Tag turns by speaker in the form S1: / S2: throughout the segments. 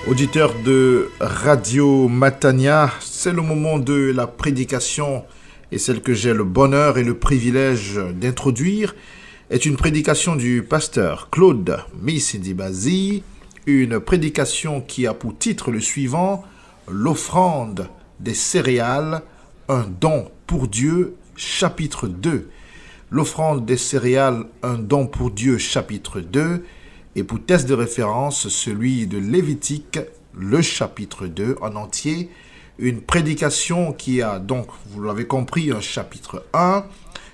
S1: Auditeurs de Radio Matania, c'est le moment de la prédication et celle que j'ai le bonheur et le privilège d'introduire est une prédication du pasteur Claude Missidibazi, une prédication qui a pour titre le suivant: l'offrande des céréales, un don pour Dieu, chapitre 2. L'offrande des céréales, un don pour Dieu, chapitre 2. Et pour test de référence, celui de Lévitique, le chapitre 2 en entier. Une prédication qui a donc, vous l'avez compris, un chapitre 1.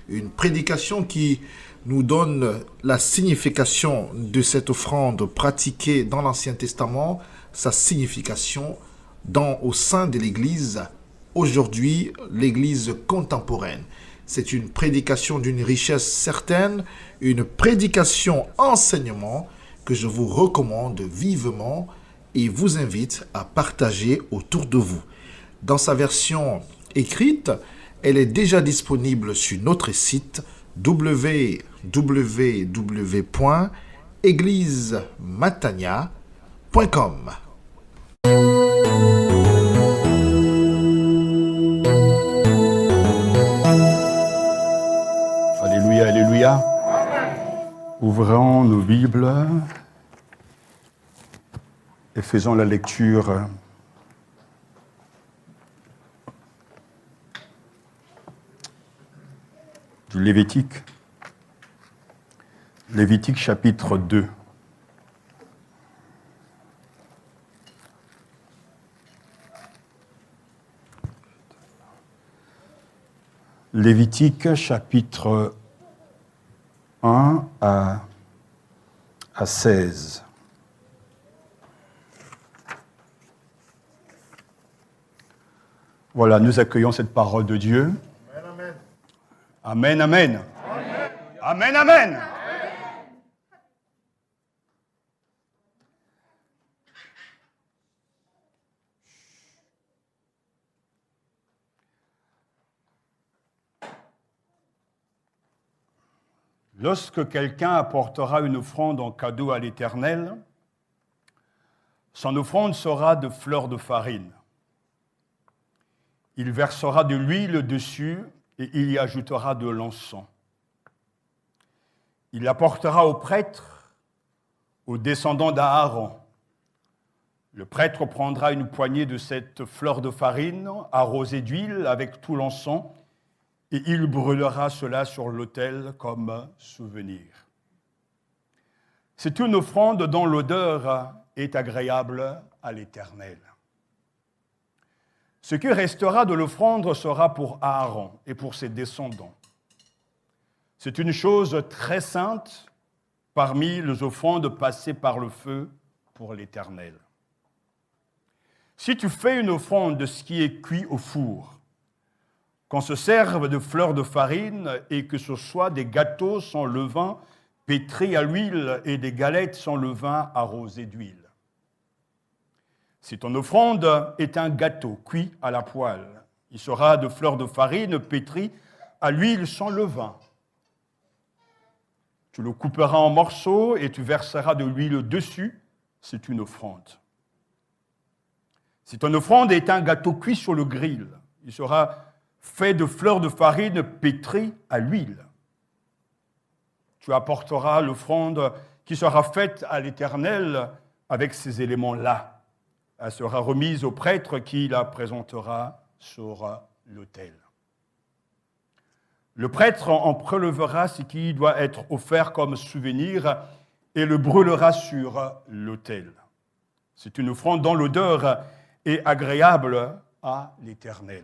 S1: Une prédication qui nous donne la signification de cette offrande pratiquée dans l'Ancien Testament, sa signification au sein de l'Église, aujourd'hui, l'Église contemporaine. C'est une prédication d'une richesse certaine, une prédication enseignement que je vous recommande vivement et vous invite à partager autour de vous. Dans sa version écrite, elle est déjà disponible sur notre site www.eglisematania.com.
S2: Alléluia, alléluia. Ouvrons nos Bibles et faisons la lecture du Lévitique. Lévitique chapitre 2. Lévitique chapitre 1 à 16. Voilà, nous accueillons cette parole de Dieu. Amen, amen. Amen, amen. Amen, amen. Lorsque quelqu'un apportera une offrande en cadeau à l'Éternel, son offrande sera de fleurs de farine. Il versera de l'huile dessus et il y ajoutera de l'encens. Il l'apportera au prêtre, aux descendants d'Aaron. Le prêtre prendra une poignée de cette fleur de farine arrosée d'huile avec tout l'encens et il brûlera cela sur l'autel comme souvenir. C'est une offrande dont l'odeur est agréable à l'Éternel. Ce qui restera de l'offrande sera pour Aaron et pour ses descendants. C'est une chose très sainte parmi les offrandes passées par le feu pour l'Éternel. Si tu fais une offrande de ce qui est cuit au four, qu'on se serve de fleurs de farine et que ce soit des gâteaux sans levain pétris à l'huile et des galettes sans levain arrosées d'huile. Si ton offrande est un gâteau cuit à la poêle, il sera de fleurs de farine pétries à l'huile sans levain. Tu le couperas en morceaux et tu verseras de l'huile dessus, c'est une offrande. Si ton offrande est un gâteau cuit sur le grill, il sera fait de fleurs de farine pétries à l'huile. Tu apporteras l'offrande qui sera faite à l'Éternel avec ces éléments-là. Elle sera remise au prêtre qui la présentera sur l'autel. Le prêtre en prélevera ce qui doit être offert comme souvenir et le brûlera sur l'autel. C'est une offrande dont l'odeur est agréable à l'Éternel.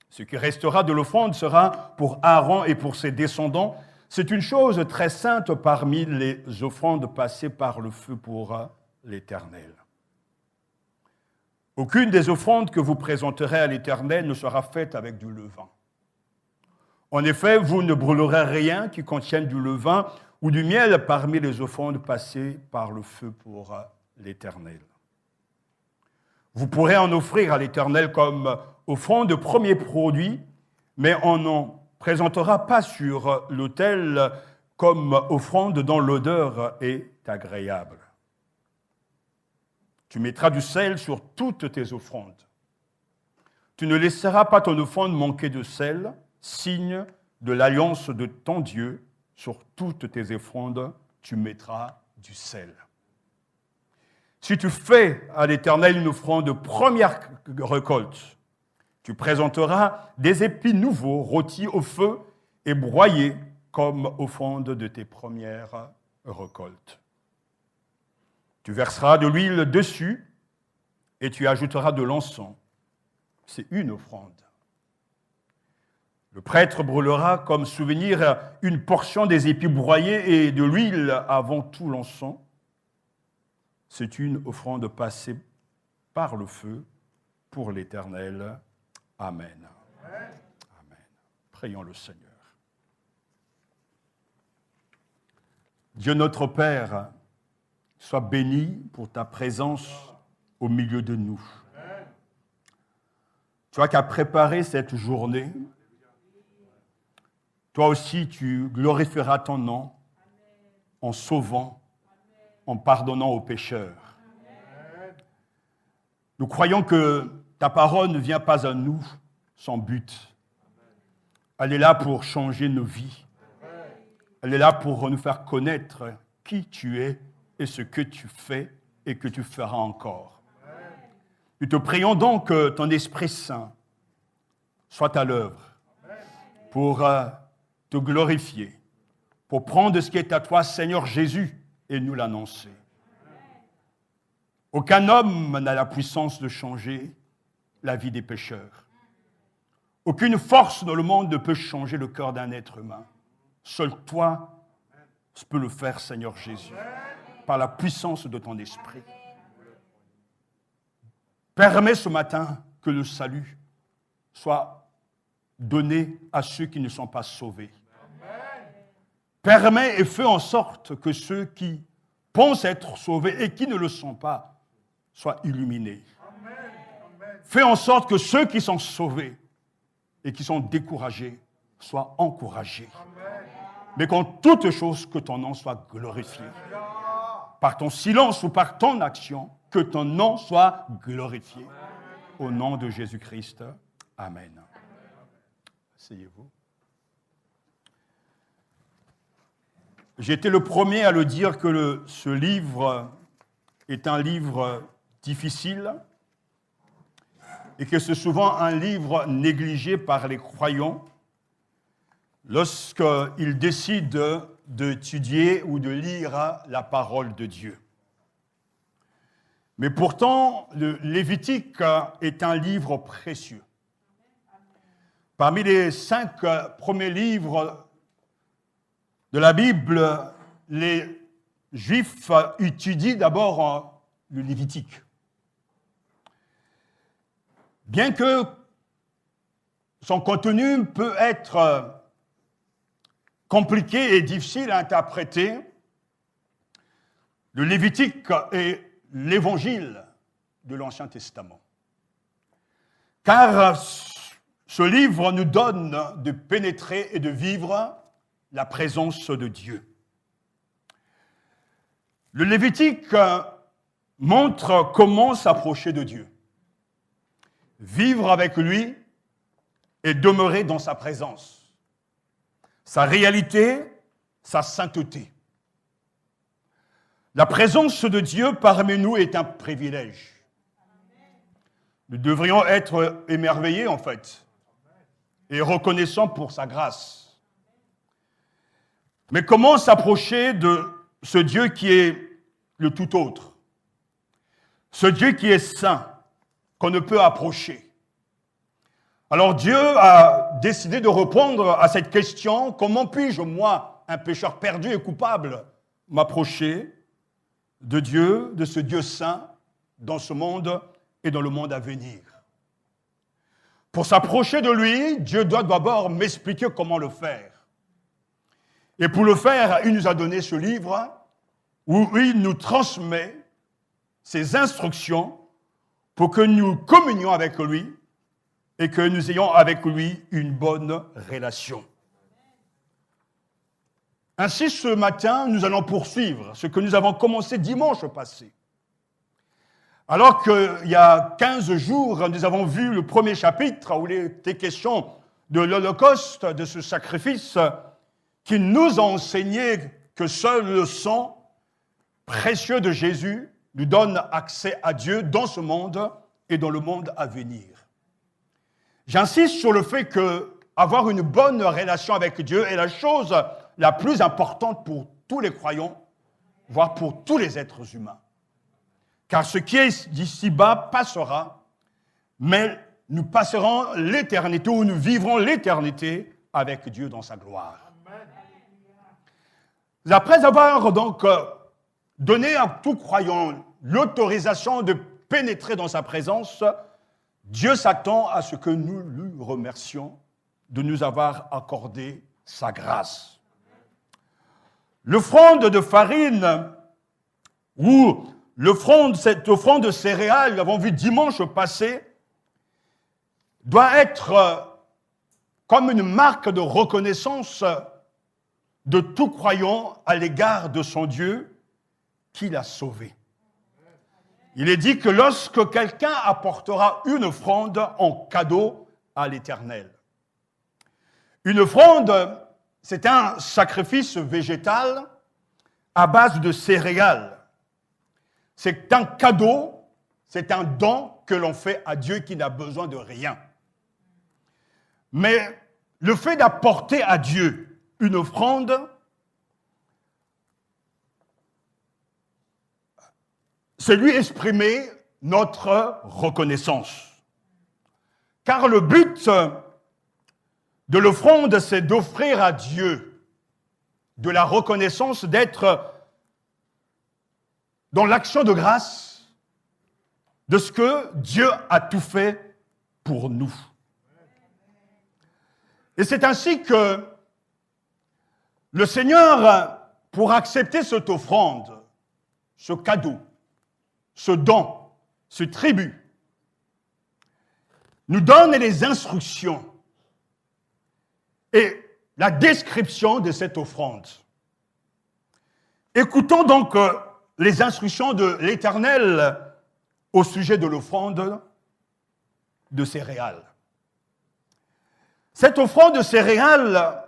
S2: Ce qui restera de l'offrande sera pour Aaron et pour ses descendants. C'est une chose très sainte parmi les offrandes passées par le feu pour l'Éternel. Aucune des offrandes que vous présenterez à l'Éternel ne sera faite avec du levain. En effet, vous ne brûlerez rien qui contienne du levain ou du miel parmi les offrandes passées par le feu pour l'Éternel. Vous pourrez en offrir à l'Éternel comme offrande de premier produit, mais on n'en présentera pas sur l'autel comme offrande dont l'odeur est agréable. Tu mettras du sel sur toutes tes offrandes. Tu ne laisseras pas ton offrande manquer de sel, signe de l'alliance de ton Dieu. Sur toutes tes offrandes, tu mettras du sel. Si tu fais à l'Éternel une offrande de première récolte, tu présenteras des épis nouveaux rôtis au feu et broyés comme offrande de tes premières récoltes. Tu verseras de l'huile dessus et tu ajouteras de l'encens. C'est une offrande. Le prêtre brûlera comme souvenir une portion des épis broyés et de l'huile avant tout l'encens. C'est une offrande passée par le feu pour l'Éternel. Amen. Amen. Prions le Seigneur. Dieu notre Père, sois béni pour ta présence au milieu de nous. Toi qui as préparé cette journée, toi aussi tu glorifieras ton nom en sauvant, en pardonnant aux pécheurs. Nous croyons que ta parole ne vient pas à nous sans but. Elle est là pour changer nos vies. Elle est là pour nous faire connaître qui tu es et ce que tu fais et que tu feras encore. Nous te prions donc que ton Esprit Saint soit à l'œuvre pour te glorifier, pour prendre ce qui est à toi, Seigneur Jésus, et nous l'annoncer. Aucun homme n'a la puissance de changer la vie des pécheurs. Aucune force dans le monde ne peut changer le cœur d'un être humain. Seul toi peux le faire, Seigneur Jésus, par la puissance de ton esprit. Permets ce matin que le salut soit donné à ceux qui ne sont pas sauvés. Permets et fais en sorte que ceux qui pensent être sauvés et qui ne le sont pas soient illuminés. Fais en sorte que ceux qui sont sauvés et qui sont découragés soient encouragés. Mais qu'en toute chose, que ton nom soit glorifié. Par ton silence ou par ton action, que ton nom soit glorifié. Au nom de Jésus-Christ. Amen. Asseyez-vous. J'ai été le premier à le dire que ce livre est un livre difficile et que c'est souvent un livre négligé par les croyants lorsqu'ils décident d'étudier ou de lire la parole de Dieu. Mais pourtant, le Lévitique est un livre précieux. Parmi les 5 premiers livres de la Bible, les Juifs étudient d'abord le Lévitique. Bien que son contenu peut être compliqué et difficile à interpréter, le Lévitique est l'évangile de l'Ancien Testament. Car ce livre nous donne de pénétrer et de vivre la présence de Dieu. Le Lévitique montre comment s'approcher de Dieu, vivre avec lui et demeurer dans sa présence, sa réalité, sa sainteté. La présence de Dieu parmi nous est un privilège. Nous devrions être émerveillés en fait et reconnaissants pour sa grâce. Mais comment s'approcher de ce Dieu qui est le tout autre? Ce Dieu qui est saint, qu'on ne peut approcher. Alors Dieu a décidé de répondre à cette question: comment puis-je, moi, un pécheur perdu et coupable, m'approcher de Dieu, de ce Dieu saint, dans ce monde et dans le monde à venir? Pour s'approcher de lui, Dieu doit d'abord m'expliquer comment le faire. Et pour le faire, il nous a donné ce livre où il nous transmet ses instructions pour que nous communions avec lui et que nous ayons avec lui une bonne relation. Ainsi, ce matin, nous allons poursuivre ce que nous avons commencé dimanche passé. Alors qu'il y a 15 jours, nous avons vu le premier chapitre où il était question de l'Holocauste, de ce sacrifice qui nous a enseigné que seul le sang précieux de Jésus nous donne accès à Dieu dans ce monde et dans le monde à venir. J'insiste sur le fait que avoir une bonne relation avec Dieu est la chose la plus importante pour tous les croyants, voire pour tous les êtres humains. Car ce qui est d'ici-bas passera, mais nous passerons l'éternité, ou nous vivrons l'éternité avec Dieu dans sa gloire. Après avoir donc donné à tout croyant l'autorisation de pénétrer dans sa présence, Dieu s'attend à ce que nous lui remercions de nous avoir accordé sa grâce. L'offrande de farine ou cette offrande de céréales, nous l'avons vu dimanche passé, doit être comme une marque de reconnaissance de tout croyant à l'égard de son Dieu qui l'a sauvé. Il est dit que lorsque quelqu'un apportera une offrande en cadeau à l'Éternel. Une offrande, c'est un sacrifice végétal à base de céréales. C'est un cadeau, c'est un don que l'on fait à Dieu qui n'a besoin de rien. Mais le fait d'apporter à Dieu une offrande, c'est lui exprimer notre reconnaissance. Car le but de l'offrande, c'est d'offrir à Dieu de la reconnaissance, d'être dans l'action de grâce de ce que Dieu a tout fait pour nous. Et c'est ainsi que le Seigneur, pour accepter cette offrande, ce cadeau, ce don, ce tribut, nous donne les instructions et la description de cette offrande. Écoutons donc les instructions de l'Éternel au sujet de l'offrande de céréales. Cette offrande de céréales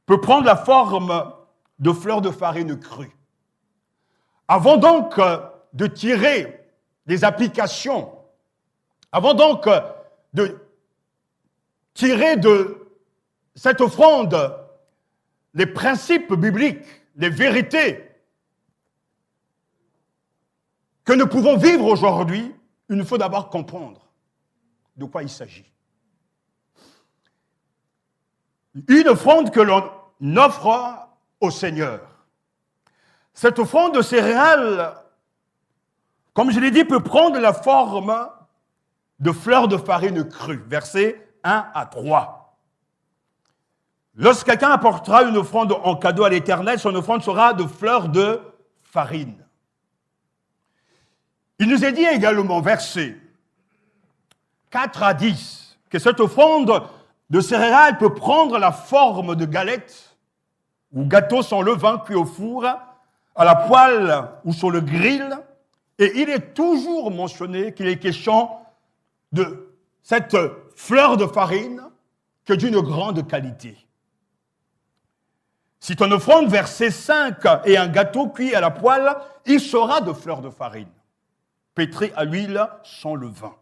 S2: peut prendre la forme de fleurs de farine crue. Avant donc de tirer des applications, avant donc de tirer de cette offrande les principes bibliques, les vérités que nous pouvons vivre aujourd'hui, il nous faut d'abord comprendre de quoi il s'agit. Une offrande que l'on offre au Seigneur. Cette offrande de céréales, comme je l'ai dit, peut prendre la forme de fleurs de farine crue. Versets 1 à 3. Lorsque quelqu'un apportera une offrande en cadeau à l'Éternel, son offrande sera de fleurs de farine. Il nous est dit également, versets 4 à 10, que cette offrande de céréales peut prendre la forme de galettes ou gâteaux sans levain cuits au four, à la poêle ou sur le grill. Et il est toujours mentionné qu'il est question de cette fleur de farine qui est d'une grande qualité. Si ton offrande, verset 5, est un gâteau cuit à la poêle, il sera de fleur de farine, pétri à l'huile sans levain.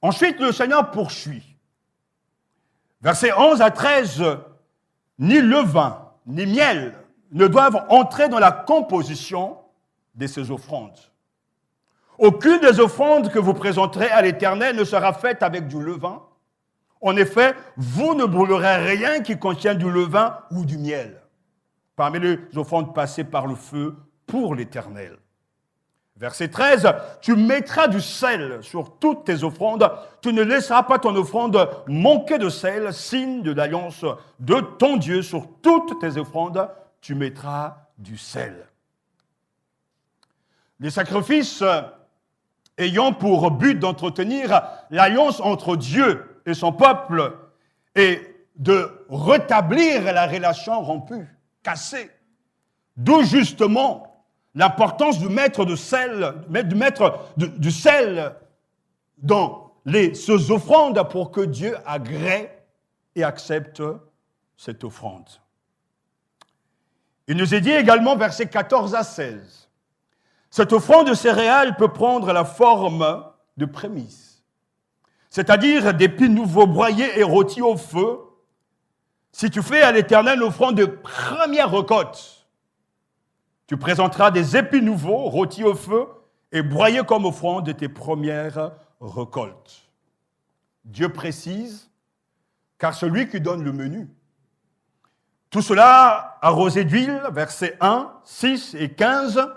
S2: Ensuite, le Seigneur poursuit. Versets 11 à 13, ni levain, ni miel ne doivent entrer dans la composition de ces offrandes. Aucune des offrandes que vous présenterez à l'Éternel ne sera faite avec du levain. En effet, vous ne brûlerez rien qui contient du levain ou du miel, parmi les offrandes passées par le feu pour l'Éternel. Verset 13, tu mettras du sel sur toutes tes offrandes, tu ne laisseras pas ton offrande manquer de sel, signe de l'alliance de ton Dieu. Sur toutes tes offrandes, tu mettras du sel. Les sacrifices ayant pour but d'entretenir l'alliance entre Dieu et son peuple et de rétablir la relation rompue, cassée. D'où justement l'importance de mettre du sel dans ces offrandes pour que Dieu agrée et accepte cette offrande. Il nous est dit également, versets 14 à 16, cette offrande de céréales peut prendre la forme de prémices, c'est-à-dire d'épis nouveaux broyés et rôtis au feu. Si tu fais à l'Éternel l'offrande de première récolte, tu présenteras des épis nouveaux, rôtis au feu, et broyés comme offrande de tes premières récoltes. Dieu précise, car celui qui donne le menu. Tout cela arrosé d'huile, versets 1, 6 et 15.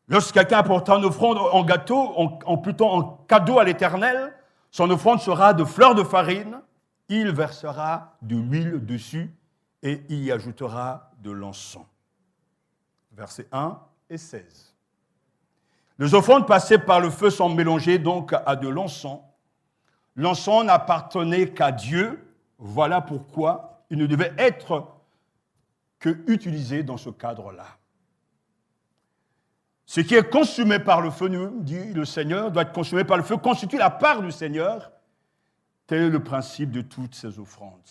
S2: Lorsque quelqu'un apportera une offrande en gâteau, plutôt en cadeau à l'Éternel, son offrande sera de fleurs de farine, il versera de l'huile dessus et il y ajoutera de l'encens. Versets 1 et 16. Les offrandes passées par le feu sont mélangées donc à de l'encens. L'encens n'appartenait qu'à Dieu. Voilà pourquoi il ne devait être que utilisé dans ce cadre-là. Ce qui est consumé par le feu, nous dit le Seigneur, doit être consumé par le feu, constitue la part du Seigneur. Tel est le principe de toutes ces offrandes.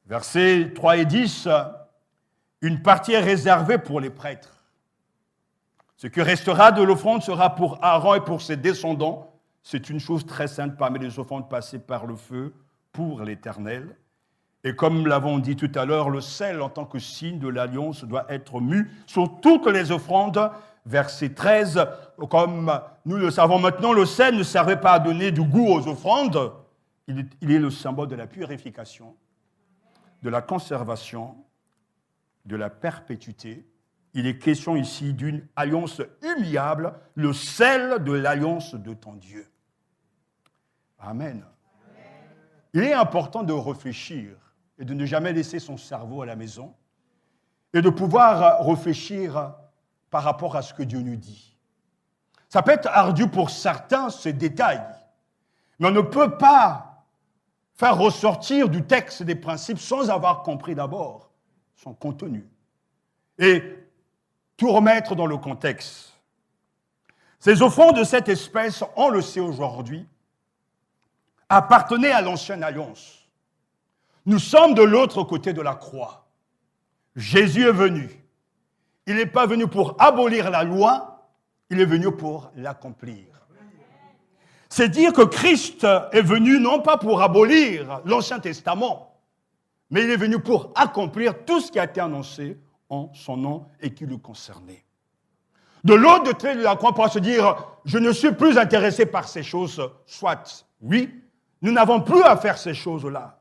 S2: Versets 3 et 10, une partie est réservée pour les prêtres. Ce qui restera de l'offrande sera pour Aaron et pour ses descendants. C'est une chose très sainte parmi les offrandes passées par le feu pour l'Éternel. Et comme nous l'avons dit tout à l'heure, le sel en tant que signe de l'alliance doit être mis sur toutes les offrandes. Verset 13, comme nous le savons maintenant, le sel ne servait pas à donner du goût aux offrandes. Il est le symbole de la purification, de la conservation, de la perpétuité. Il est question ici d'une alliance humiliable, le sel de l'alliance de ton Dieu. Amen. Il est important de réfléchir et de ne jamais laisser son cerveau à la maison et de pouvoir réfléchir par rapport à ce que Dieu nous dit. Ça peut être ardu pour certains, ces détails, mais on ne peut pas faire ressortir du texte des principes sans avoir compris d'abord son contenu et tout remettre dans le contexte. Ces offrandes de cette espèce, on le sait aujourd'hui, appartenaient à l'ancienne alliance. Nous sommes de l'autre côté de la croix. Jésus est venu. Il n'est pas venu pour abolir la loi, il est venu pour l'accomplir. C'est dire que Christ est venu non pas pour abolir l'Ancien Testament, mais il est venu pour accomplir tout ce qui a été annoncé en son nom et qui le concernait. De l'autre côté de la croix, on pourra se dire, je ne suis plus intéressé par ces choses, soit. Oui, nous n'avons plus à faire ces choses-là.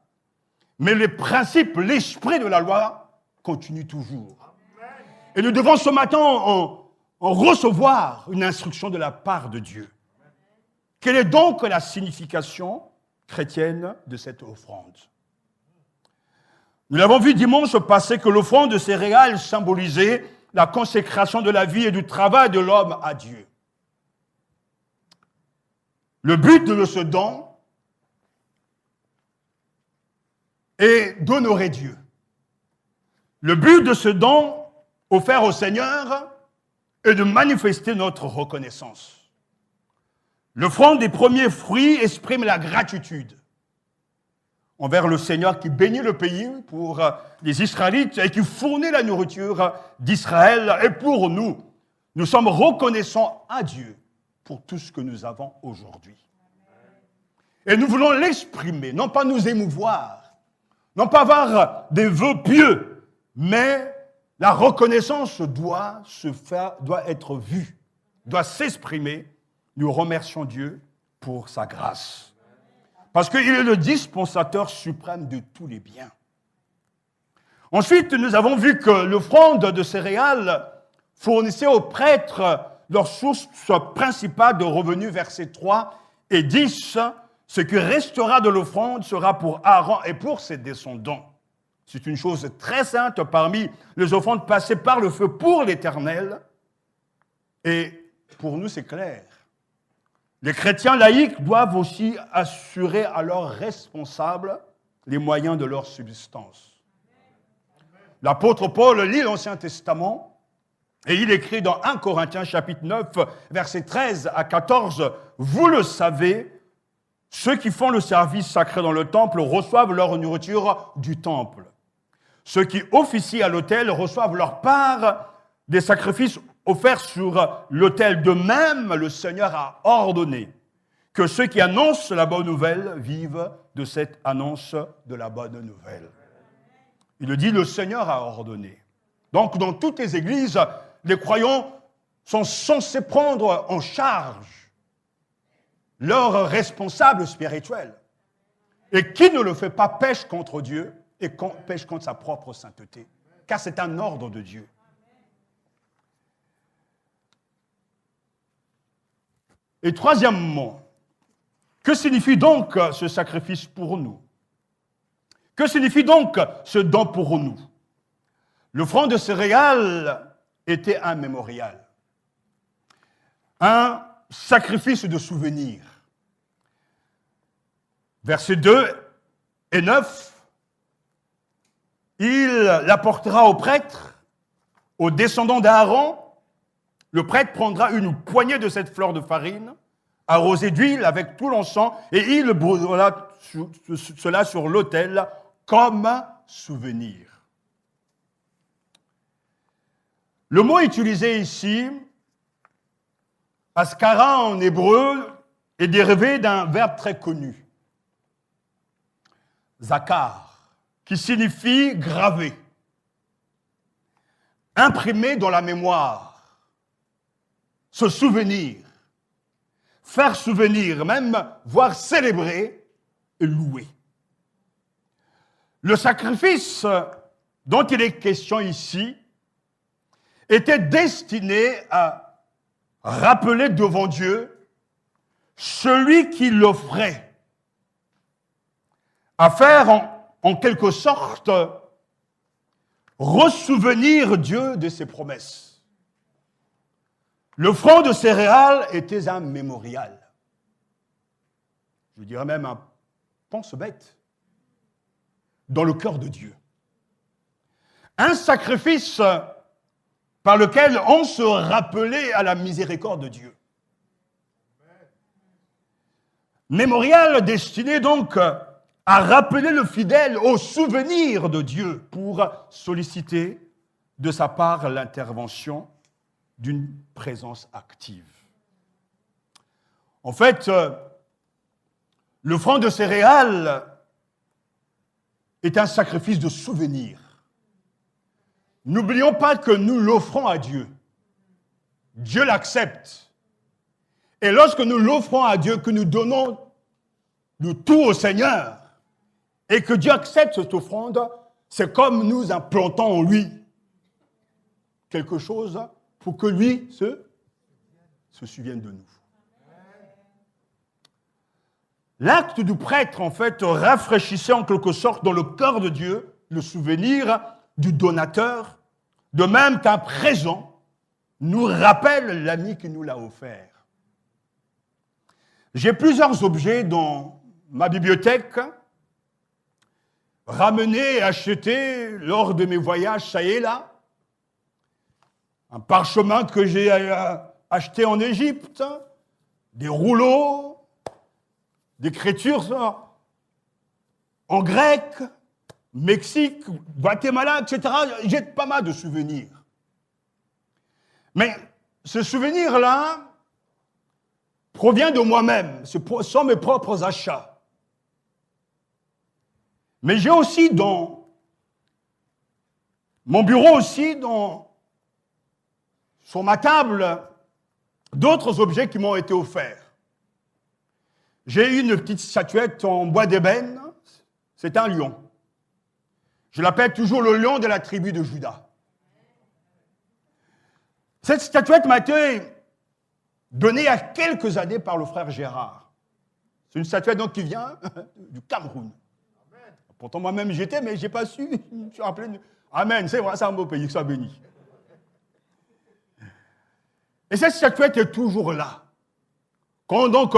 S2: Mais les principes, l'esprit de la loi continue toujours. Et nous devons ce matin en recevoir une instruction de la part de Dieu. Quelle est donc la signification chrétienne de cette offrande? Nous l'avons vu dimanche passé que l'offrande de céréales symbolisait la consécration de la vie et du travail de l'homme à Dieu. Le but de ce don est d'honorer Dieu. Le but de ce don offert au Seigneur est de manifester notre reconnaissance. L'offrande des premiers fruits exprime la gratitude envers le Seigneur qui bénit le pays pour les Israélites et qui fournit la nourriture d'Israël. Et pour nous, nous sommes reconnaissants à Dieu pour tout ce que nous avons aujourd'hui. Et nous voulons l'exprimer, non pas nous émouvoir, non pas avoir des vœux pieux, mais la reconnaissance doit être vue, doit s'exprimer. Nous remercions Dieu pour sa grâce. Parce qu'il est le dispensateur suprême de tous les biens. Ensuite, nous avons vu que l'offrande de céréales fournissaient aux prêtres leur source principale de revenus, versets 3 et 10. Ce qui restera de l'offrande sera pour Aaron et pour ses descendants. C'est une chose très sainte parmi les offrandes passées par le feu pour l'Éternel. Et pour nous, c'est clair. Les chrétiens laïcs doivent aussi assurer à leurs responsables les moyens de leur subsistance. L'apôtre Paul lit l'Ancien Testament et il écrit dans 1 Corinthiens chapitre 9, versets 13 à 14, « Vous le savez, ceux qui font le service sacré dans le temple reçoivent leur nourriture du temple. Ceux qui officient à l'autel reçoivent leur part des sacrifices offerts sur l'autel. De même, le Seigneur a ordonné que ceux qui annoncent la bonne nouvelle vivent de cette annonce de la bonne nouvelle. » Il le dit, le Seigneur a ordonné. Donc, dans toutes les églises, les croyants sont censés prendre en charge leurs responsables spirituels. Et qui ne le fait pas pêche contre Dieu et pêche contre sa propre sainteté, car c'est un ordre de Dieu. Et troisièmement, que signifie donc ce sacrifice pour nous? Que signifie donc ce don pour nous? L'offrande de céréales était un mémorial, un sacrifice de souvenir. Versets 2 et 9, il l'apportera au prêtre, aux descendants d'Aaron. Le prêtre prendra une poignée de cette fleur de farine, arrosée d'huile avec tout l'encens, et il brûlera cela sur l'autel comme souvenir. Le mot utilisé ici, askara en hébreu, est dérivé d'un verbe très connu, zakar, qui signifie graver, imprimer dans la mémoire, se souvenir, faire souvenir, même voire célébrer et louer. Le sacrifice dont il est question ici était destiné à rappeler devant Dieu celui qui l'offrait, à faire en quelque sorte ressouvenir Dieu de ses promesses. L'offrande de céréales était un mémorial. Je dirais même un pense-bête dans le cœur de Dieu. Un sacrifice par lequel on se rappelait à la miséricorde de Dieu. Mémorial destiné donc à rappeler le fidèle au souvenir de Dieu pour solliciter de sa part l'intervention d'une présence active. En fait, l'offrande de céréales est un sacrifice de souvenir. N'oublions pas que nous l'offrons à Dieu. Dieu l'accepte. Et lorsque nous l'offrons à Dieu, que nous donnons le tout au Seigneur, et que Dieu accepte cette offrande, c'est comme nous implantons en lui quelque chose pour que lui se souvienne de nous. L'acte du prêtre, en fait, rafraîchissait en quelque sorte dans le cœur de Dieu le souvenir du donateur, de même qu'un présent nous rappelle l'ami qui nous l'a offert. J'ai plusieurs objets dans ma bibliothèque, ramenés et achetés lors de mes voyages ça et là. Un parchemin que j'ai acheté en Égypte, des rouleaux d'écriture en grec, Mexique, Guatemala, etc. J'ai pas mal de souvenirs. Mais ce souvenir-là provient de moi-même, ce sont mes propres achats. Mais j'ai aussi dans mon bureau aussi, sur ma table, d'autres objets qui m'ont été offerts. J'ai une petite statuette en bois d'ébène, c'est un lion. Je l'appelle toujours le lion de la tribu de Juda. Cette statuette m'a été donnée il y a quelques années par le frère Gérard. C'est une statuette donc qui vient du Cameroun. Pourtant, moi-même, j'y étais, mais je n'ai pas su. Je me suis rappelé. Amen, c'est vrai, c'est un beau pays, que soit béni. Et cette statuette est toujours là. Quand donc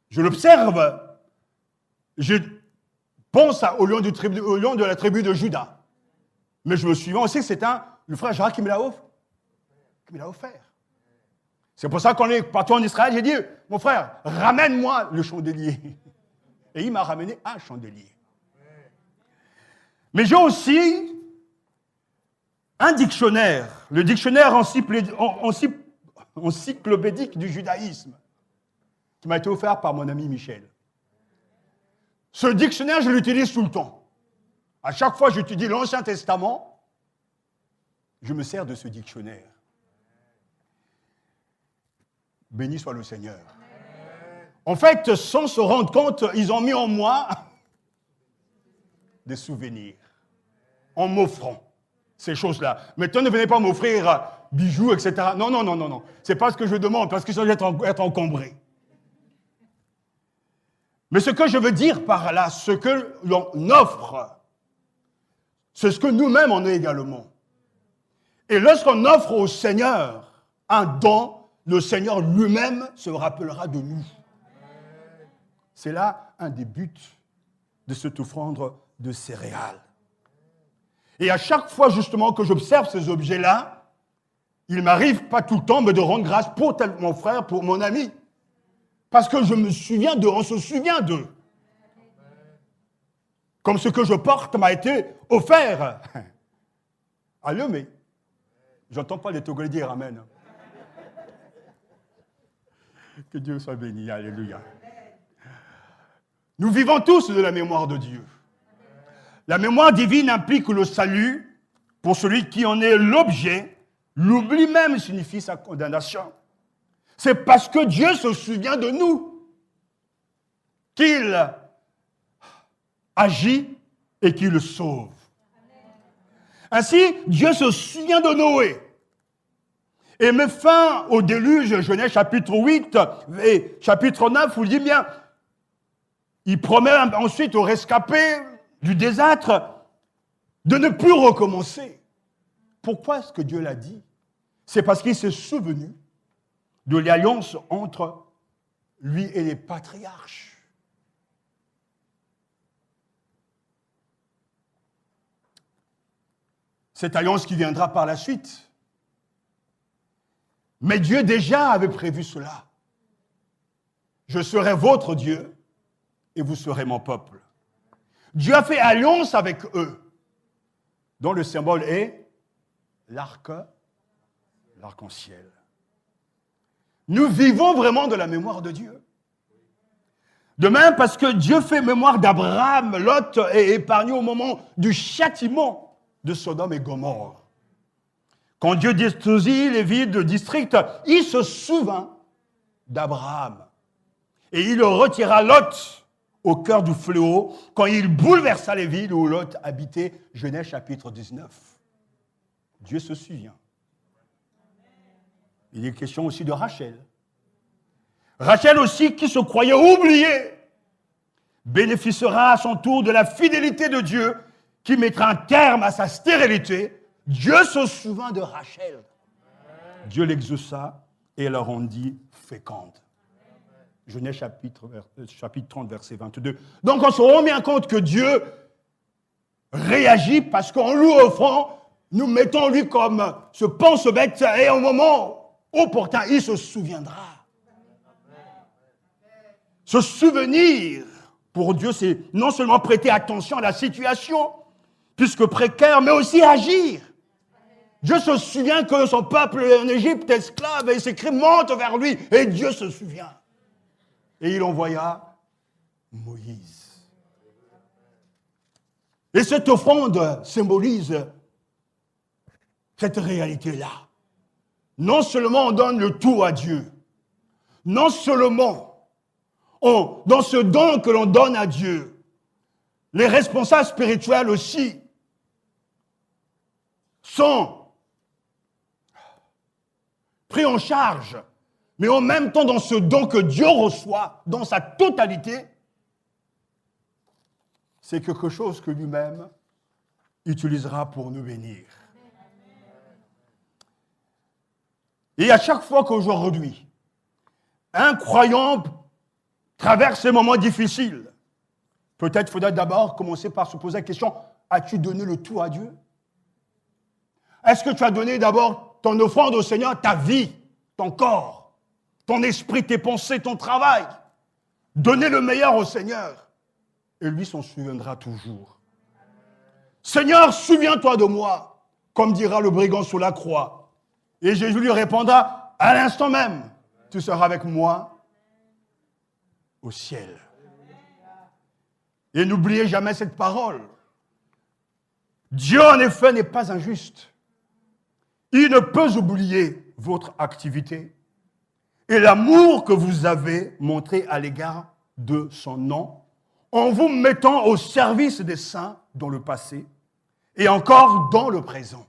S2: je l'observe, je pense au lion de la tribu de Juda. Mais je me souviens aussi que c'est le frère Gérard qui me l'a offert. C'est pour ça qu'on est parti en Israël, j'ai dit, mon frère, ramène-moi le chandelier. Et il m'a ramené un chandelier. Mais j'ai aussi un dictionnaire, le dictionnaire encyclopédique du judaïsme, qui m'a été offert par mon ami Michel. Ce dictionnaire, je l'utilise tout le temps. À chaque fois que j'étudie l'Ancien Testament, je me sers de ce dictionnaire. Béni soit le Seigneur. En fait, sans se rendre compte, ils ont mis en moi des souvenirs, en m'offrant ces choses-là. Maintenant, ne venez pas m'offrir bijoux, etc. Non, non, non, non, non. C'est pas ce que je demande, parce que ça doit être encombré. Mais ce que je veux dire par là, ce que l'on offre, c'est ce que nous-mêmes on est également. Et lorsqu'on offre au Seigneur un don, le Seigneur lui-même se rappellera de nous. C'est là un des buts de cette offrande de céréales. Et à chaque fois justement que j'observe ces objets-là, il m'arrive, pas tout le temps, mais de rendre grâce pour mon frère, pour mon ami. Parce que on se souvient d'eux. Comme ce que je porte m'a été offert. Allô, mais j'entends pas les Togolais dire Amen. Que Dieu soit béni, alléluia. Nous vivons tous de la mémoire de Dieu. La mémoire divine implique le salut pour celui qui en est l'objet. L'oubli même signifie sa condamnation. C'est parce que Dieu se souvient de nous qu'il agit et qu'il sauve. Ainsi, Dieu se souvient de Noé et met fin au déluge. Genèse chapitre 8 et chapitre 9, vous dit bien, il promet ensuite aux rescapés du désastre de ne plus recommencer. Pourquoi est-ce que Dieu l'a dit? C'est parce qu'il s'est souvenu de l'alliance entre lui et les patriarches. Cette alliance qui viendra par la suite. Mais Dieu déjà avait prévu cela. Je serai votre Dieu et vous serez mon peuple. Dieu a fait alliance avec eux, dont le symbole est l'arc-en-ciel. Nous vivons vraiment de la mémoire de Dieu. De même, parce que Dieu fait mémoire d'Abraham, Lot est épargné au moment du châtiment de Sodome et Gomorrhe. Quand Dieu détruisit les villes de district, il se souvint d'Abraham. Et il retira Lot au cœur du fléau quand il bouleversa les villes où Lot habitait, Genèse chapitre 19. Dieu se souvient. Il est question aussi de Rachel. Rachel aussi, qui se croyait oubliée, bénéficiera à son tour de la fidélité de Dieu qui mettra un terme à sa stérilité. Dieu se souvint de Rachel. Dieu l'exauça et la rendit féconde. Genèse chapitre 30, verset 22. Donc on se rend bien compte que Dieu réagit parce qu'en lui offrant, nous mettons lui comme ce pense-bête et au moment opportun, il se souviendra. Se souvenir, pour Dieu, c'est non seulement prêter attention à la situation, puisque précaire, mais aussi agir. Dieu se souvient que son peuple en Égypte, esclave, et ses crimes montent vers lui, et Dieu se souvient. Et il envoya Moïse. Et cette offrande symbolise cette réalité-là. Non seulement on donne le tout à Dieu, non seulement dans ce don que l'on donne à Dieu, les responsables spirituels aussi sont pris en charge, mais en même temps dans ce don que Dieu reçoit, dans sa totalité, c'est quelque chose que lui-même utilisera pour nous bénir. Et à chaque fois qu'aujourd'hui, un croyant traverse ces moments difficiles, peut-être faudrait d'abord commencer par se poser la question, as-tu donné le tout à Dieu? Est-ce que tu as donné d'abord ton offrande au Seigneur, ta vie, ton corps, ton esprit, tes pensées, ton travail? Donnez le meilleur au Seigneur et lui s'en souviendra toujours. Seigneur, souviens-toi de moi, comme dira le brigand sous la croix. Et Jésus lui répondra, à l'instant même, tu seras avec moi au ciel. Et n'oubliez jamais cette parole. Dieu, en effet, n'est pas injuste. Il ne peut oublier votre activité et l'amour que vous avez montré à l'égard de son nom en vous mettant au service des saints dans le passé et encore dans le présent.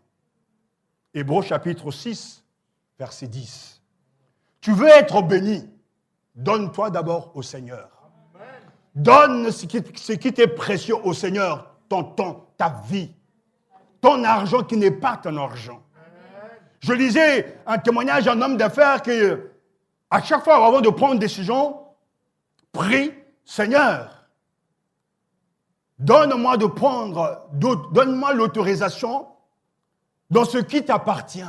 S2: Hébreux chapitre 6, verset 10. Tu veux être béni, donne-toi d'abord au Seigneur. Donne ce qui t'est précieux au Seigneur, ton temps, ta vie, ton argent qui n'est pas ton argent. Je lisais un témoignage d'un homme d'affaires qui, à chaque fois avant de prendre une décision, prie, Seigneur, donne-moi l'autorisation dans ce qui t'appartient.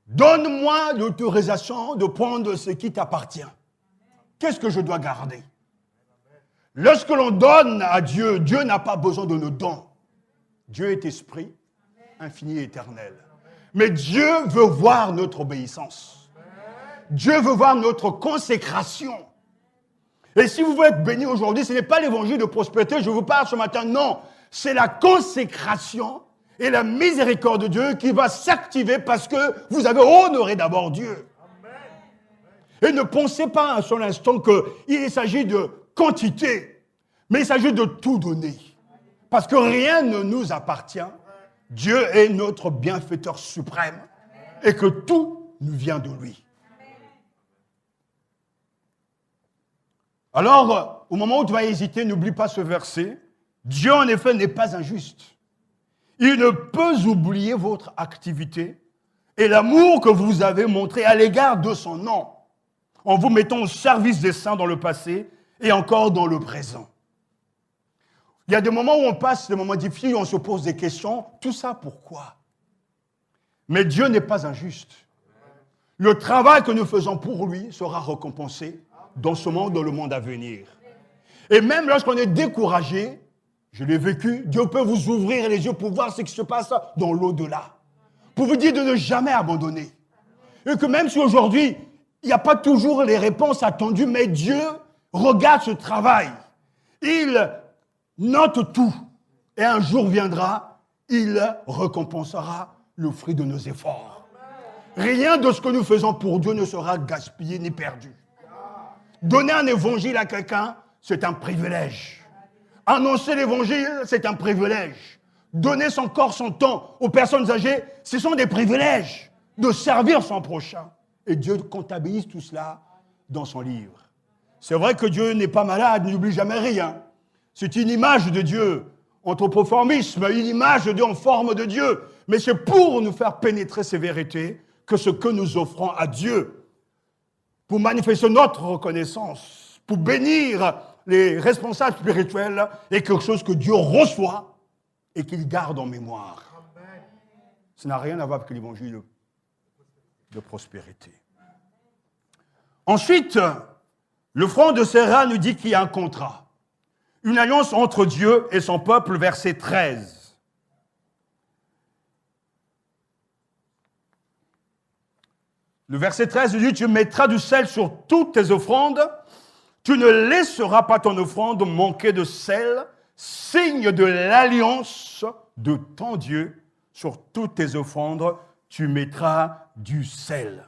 S2: Donne-moi l'autorisation de prendre ce qui t'appartient. Qu'est-ce que je dois garder? Lorsque l'on donne à Dieu, Dieu n'a pas besoin de nos dons. Dieu est esprit, infini et éternel. Mais Dieu veut voir notre obéissance. Dieu veut voir notre consécration. Et si vous voulez être béni aujourd'hui, ce n'est pas l'évangile de prospérité, je vous parle ce matin, non. C'est la consécration et la miséricorde de Dieu qui va s'activer parce que vous avez honoré d'abord Dieu. Et ne pensez pas un seul instant qu'il s'agit de quantité, mais il s'agit de tout donner. Parce que rien ne nous appartient. Dieu est notre bienfaiteur suprême et que tout nous vient de lui. Alors, au moment où tu vas hésiter, n'oublie pas ce verset. Dieu, en effet, n'est pas injuste. Il ne peut oublier votre activité et l'amour que vous avez montré à l'égard de son nom, en vous mettant au service des saints dans le passé et encore dans le présent. Il y a des moments où on passe des moments difficiles, où on se pose des questions. Tout ça, pourquoi? Mais Dieu n'est pas injuste. Le travail que nous faisons pour lui sera récompensé dans ce monde, dans le monde à venir. Et même lorsqu'on est découragé, je l'ai vécu, Dieu peut vous ouvrir les yeux pour voir ce qui se passe dans l'au-delà. Pour vous dire de ne jamais abandonner. Et que même si aujourd'hui, il n'y a pas toujours les réponses attendues, mais Dieu regarde ce travail. Il note tout. Et un jour viendra, il récompensera le fruit de nos efforts. Rien de ce que nous faisons pour Dieu ne sera gaspillé ni perdu. Donner un évangile à quelqu'un, c'est un privilège. Annoncer l'évangile, c'est un privilège. Donner son corps, son temps aux personnes âgées, ce sont des privilèges de servir son prochain. Et Dieu comptabilise tout cela dans son livre. C'est vrai que Dieu n'est pas malade, n'oublie jamais rien. C'est une image de Dieu, anthropomorphisme, une image de Dieu en forme de Dieu. Mais c'est pour nous faire pénétrer ces vérités que ce que nous offrons à Dieu, pour manifester notre reconnaissance, pour bénir les responsables spirituels, est quelque chose que Dieu reçoit et qu'il garde en mémoire. Ça n'a rien à voir avec l'évangile de prospérité. Ensuite, le front de Serra nous dit qu'il y a un contrat. Une alliance entre Dieu et son peuple, verset 13. Le verset 13 dit, tu mettras du sel sur toutes tes offrandes, tu ne laisseras pas ton offrande manquer de sel, signe de l'alliance de ton Dieu. Sur toutes tes offrandes, tu mettras du sel.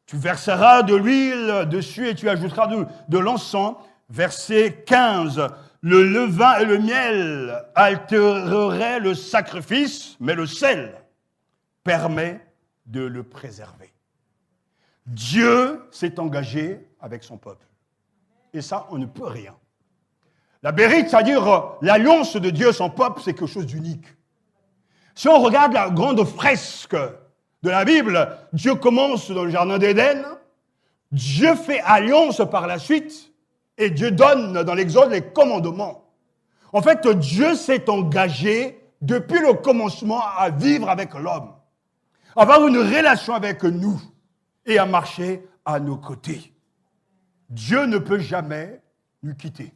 S2: Tu verseras de l'huile dessus et tu ajouteras de l'encens. Verset 15, le levain et le miel altéreraient le sacrifice, mais le sel permet de le préserver. Dieu s'est engagé avec son peuple. Et ça, on ne peut rien. La bérite, c'est-à-dire l'alliance de Dieu et son peuple, c'est quelque chose d'unique. Si on regarde la grande fresque de la Bible, Dieu commence dans le jardin d'Éden, Dieu fait alliance par la suite, et Dieu donne dans l'Exode les commandements. En fait, Dieu s'est engagé depuis le commencement à vivre avec l'homme, à avoir une relation avec nous et à marcher à nos côtés. Dieu ne peut jamais nous quitter.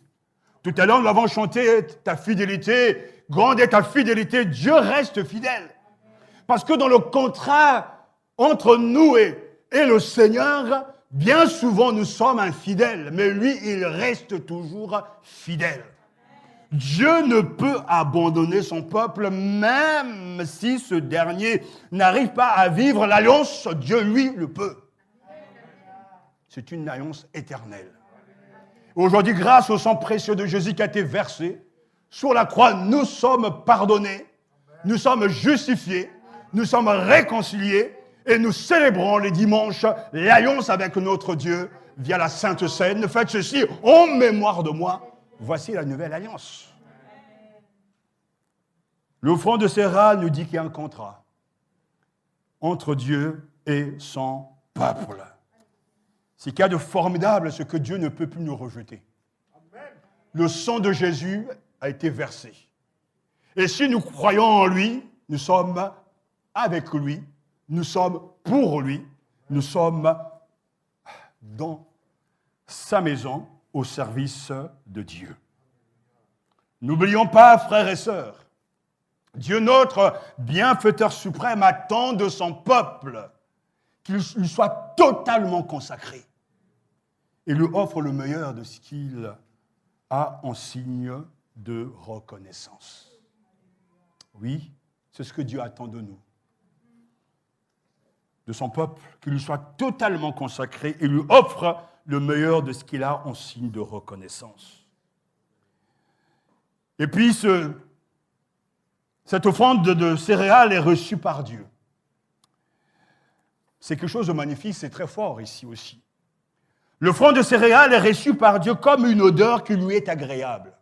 S2: Tout à l'heure, nous l'avons chanté, ta fidélité, grande est ta fidélité, Dieu reste fidèle. Parce que dans le contrat entre nous et le Seigneur, bien souvent nous sommes infidèles, mais lui, il reste toujours fidèle. Dieu ne peut abandonner son peuple, même si ce dernier n'arrive pas à vivre l'alliance, Dieu, lui, le peut. C'est une alliance éternelle. Aujourd'hui, grâce au sang précieux de Jésus qui a été versé, sur la croix, nous sommes pardonnés, nous sommes justifiés, nous sommes réconciliés et nous célébrons les dimanches l'alliance avec notre Dieu via la Sainte Seine. Faites ceci en mémoire de moi. Voici la nouvelle alliance. L'offrande de céréales nous dit qu'il y a un contrat entre Dieu et son peuple. Ce qu'il y a de formidable, c'est que Dieu ne peut plus nous rejeter. Le sang de Jésus a été versé. Et si nous croyons en lui, nous sommes avec lui, nous sommes pour lui, nous sommes dans sa maison au service de Dieu. N'oublions pas, frères et sœurs, Dieu notre bienfaiteur suprême attend de son peuple qu'il lui soit totalement consacré et lui offre le meilleur de ce qu'il a en signe de reconnaissance. Oui, c'est ce que Dieu attend de nous, de son peuple, qu'il lui soit totalement consacré et lui offre le meilleur de ce qu'il a en signe de reconnaissance. Et puis, cette offrande de céréales est reçue par Dieu. C'est quelque chose de magnifique, c'est très fort ici aussi. L'offrande de céréales est reçue par Dieu comme une odeur qui lui est agréable.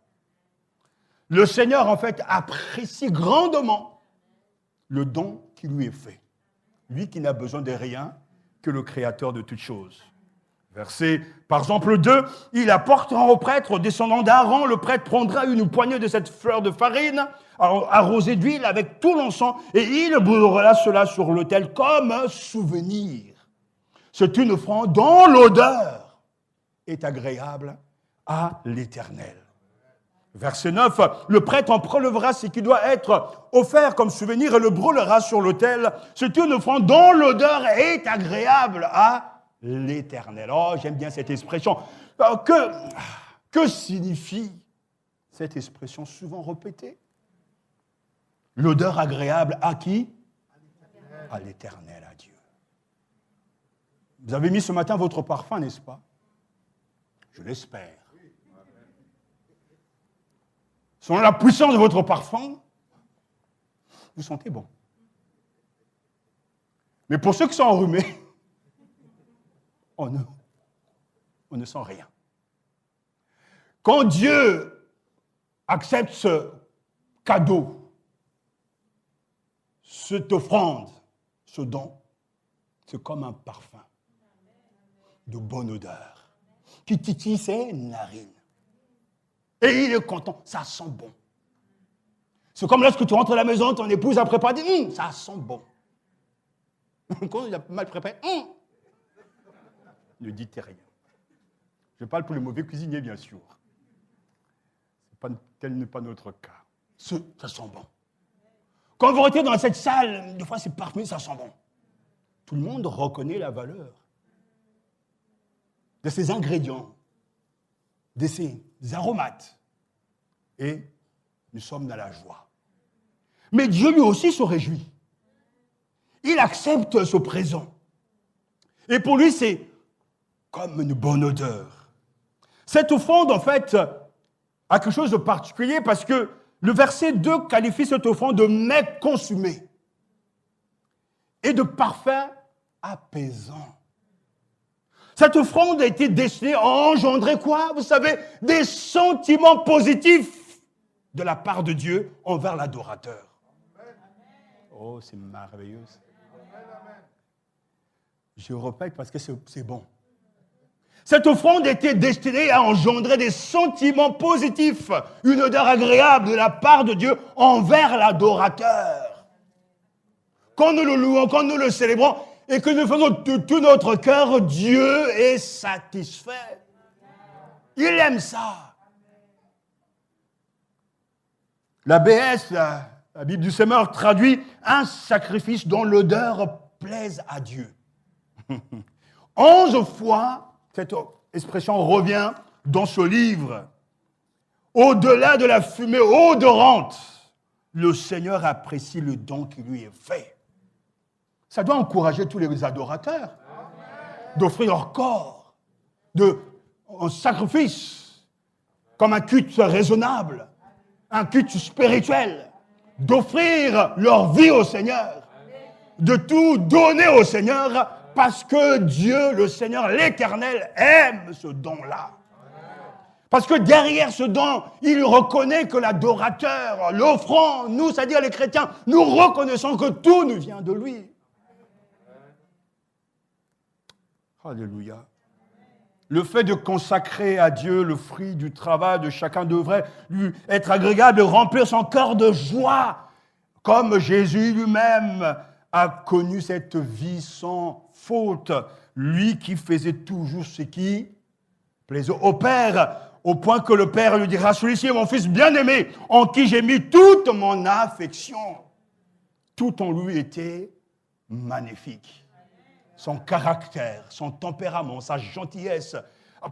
S2: Le Seigneur, en fait, apprécie grandement le don qui lui est fait. Lui qui n'a besoin de rien que le Créateur de toutes choses. Verset, par exemple, 2, il apportera au prêtre, descendant d'Aaron, le prêtre prendra une poignée de cette fleur de farine, arrosée d'huile avec tout l'encens, et il brûlera cela sur l'autel comme un souvenir. C'est une offrande dont l'odeur est agréable à l'Éternel. Verset 9, le prêtre en prélèvera ce qui doit être offert comme souvenir et le brûlera sur l'autel. C'est une offrande dont l'odeur est agréable à l'Éternel. Oh, j'aime bien cette expression. Alors, que signifie cette expression souvent répétée? L'odeur agréable à qui? À l'Éternel, à Dieu. Vous avez mis ce matin votre parfum, n'est-ce pas? Je l'espère. Selon la puissance de votre parfum, vous sentez bon. Mais pour ceux qui sont enrhumés, on ne sent rien. Quand Dieu accepte ce cadeau, cette offrande, ce don, c'est comme un parfum de bonne odeur qui titille ses narines. Et il est content, ça sent bon. C'est comme lorsque tu rentres à la maison, ton épouse a préparé, ça sent bon. Quand il a mal préparé, ne dites rien. Je parle pour les mauvais cuisiniers, bien sûr. Tel n'est pas notre cas. Ça sent bon. Quand vous rentrez dans cette salle, des fois c'est parfumé, ça sent bon. Tout le monde reconnaît la valeur de ces ingrédients, de ces aromates. Et nous sommes dans la joie. Mais Dieu lui aussi se réjouit. Il accepte ce présent. Et pour lui, c'est comme une bonne odeur. Cette offrande, en fait, a quelque chose de particulier parce que le verset 2 qualifie cette offrande de mets consumé. et de parfum apaisant. Cette offrande a été destinée à engendrer quoi? Vous savez, des sentiments positifs de la part de Dieu envers l'adorateur. Oh, c'est merveilleux. Je répète parce que c'est bon. Cette offrande était destinée à engendrer des sentiments positifs, une odeur agréable de la part de Dieu envers l'adorateur. Quand nous le louons, quand nous le célébrons et que nous faisons de tout notre cœur, Dieu est satisfait. Il aime ça. La BS, la Bible du Semeur, traduit un sacrifice dont l'odeur plaise à Dieu. 11 fois, cette expression revient dans ce livre. Au-delà de la fumée odorante, le Seigneur apprécie le don qui lui est fait. Ça doit encourager tous les adorateurs d'offrir leur corps en sacrifice, comme un culte raisonnable, un culte spirituel, d'offrir leur vie au Seigneur, de tout donner au Seigneur, parce que Dieu, le Seigneur, l'Éternel, aime ce don-là. Parce que derrière ce don, il reconnaît que l'adorateur, l'offrant, nous, c'est-à-dire les chrétiens, nous reconnaissons que tout nous vient de lui. Alléluia. Le fait de consacrer à Dieu le fruit du travail de chacun devrait lui être agréable, de remplir son cœur de joie, comme Jésus lui-même a connu cette vie sans faute, lui qui faisait toujours ce qui plaisait au Père, au point que le Père lui dira, celui-ci est mon fils bien-aimé, en qui j'ai mis toute mon affection. Tout en lui était magnifique. Son caractère, son tempérament, sa gentillesse.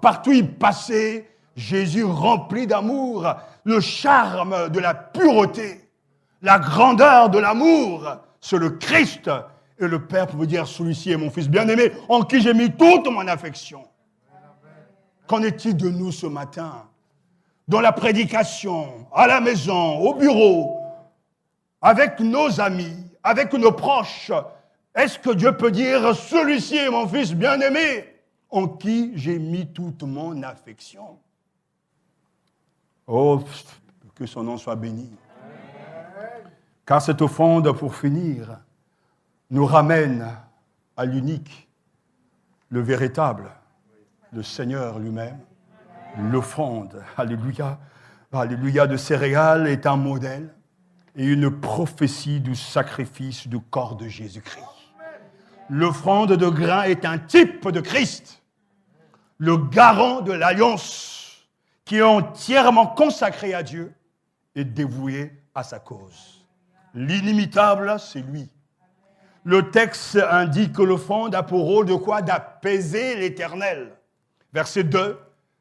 S2: Partout où il passait, Jésus rempli d'amour, le charme de la pureté, la grandeur de l'amour. C'est le Christ. Et le Père pouvait dire, celui-ci est mon fils bien-aimé, en qui j'ai mis toute mon affection. Qu'en est-il de nous ce matin? Dans la prédication, à la maison, au bureau, avec nos amis, avec nos proches, est-ce que Dieu peut dire, celui-ci est mon fils bien-aimé, en qui j'ai mis toute mon affection? Oh, que son nom soit béni. Car cette offrande, pour finir, nous ramène à l'unique, le véritable, le Seigneur lui-même. L'offrande, alléluia, alléluia, de céréales est un modèle et une prophétie du sacrifice du corps de Jésus-Christ. L'offrande de grains est un type de Christ, le garant de l'alliance qui est entièrement consacré à Dieu et dévoué à sa cause. L'inimitable, c'est lui. Le texte indique que l'offrande a pour rôle de quoi? D'apaiser l'Éternel. Verset 2,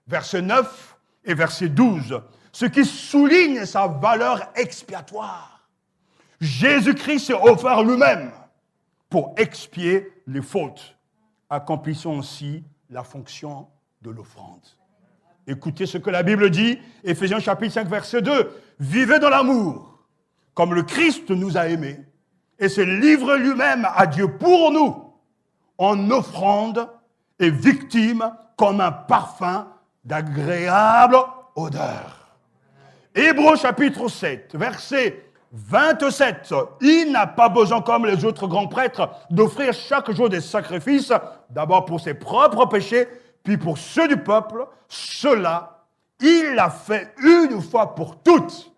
S2: verset 9 et verset 12, ce qui souligne sa valeur expiatoire. Jésus-Christ s'est offert lui-même pour expier les fautes. Accomplissons ainsi la fonction de l'offrande. Écoutez ce que la Bible dit, Éphésiens chapitre 5, verset 2. Vivez dans l'amour, comme le Christ nous a aimés, et se livre lui-même à Dieu pour nous, en offrande et victime comme un parfum d'agréable odeur. Hébreux chapitre 7, verset 27. Il n'a pas besoin, comme les autres grands prêtres, d'offrir chaque jour des sacrifices, d'abord pour ses propres péchés, puis pour ceux du peuple. Cela, il l'a fait une fois pour toutes,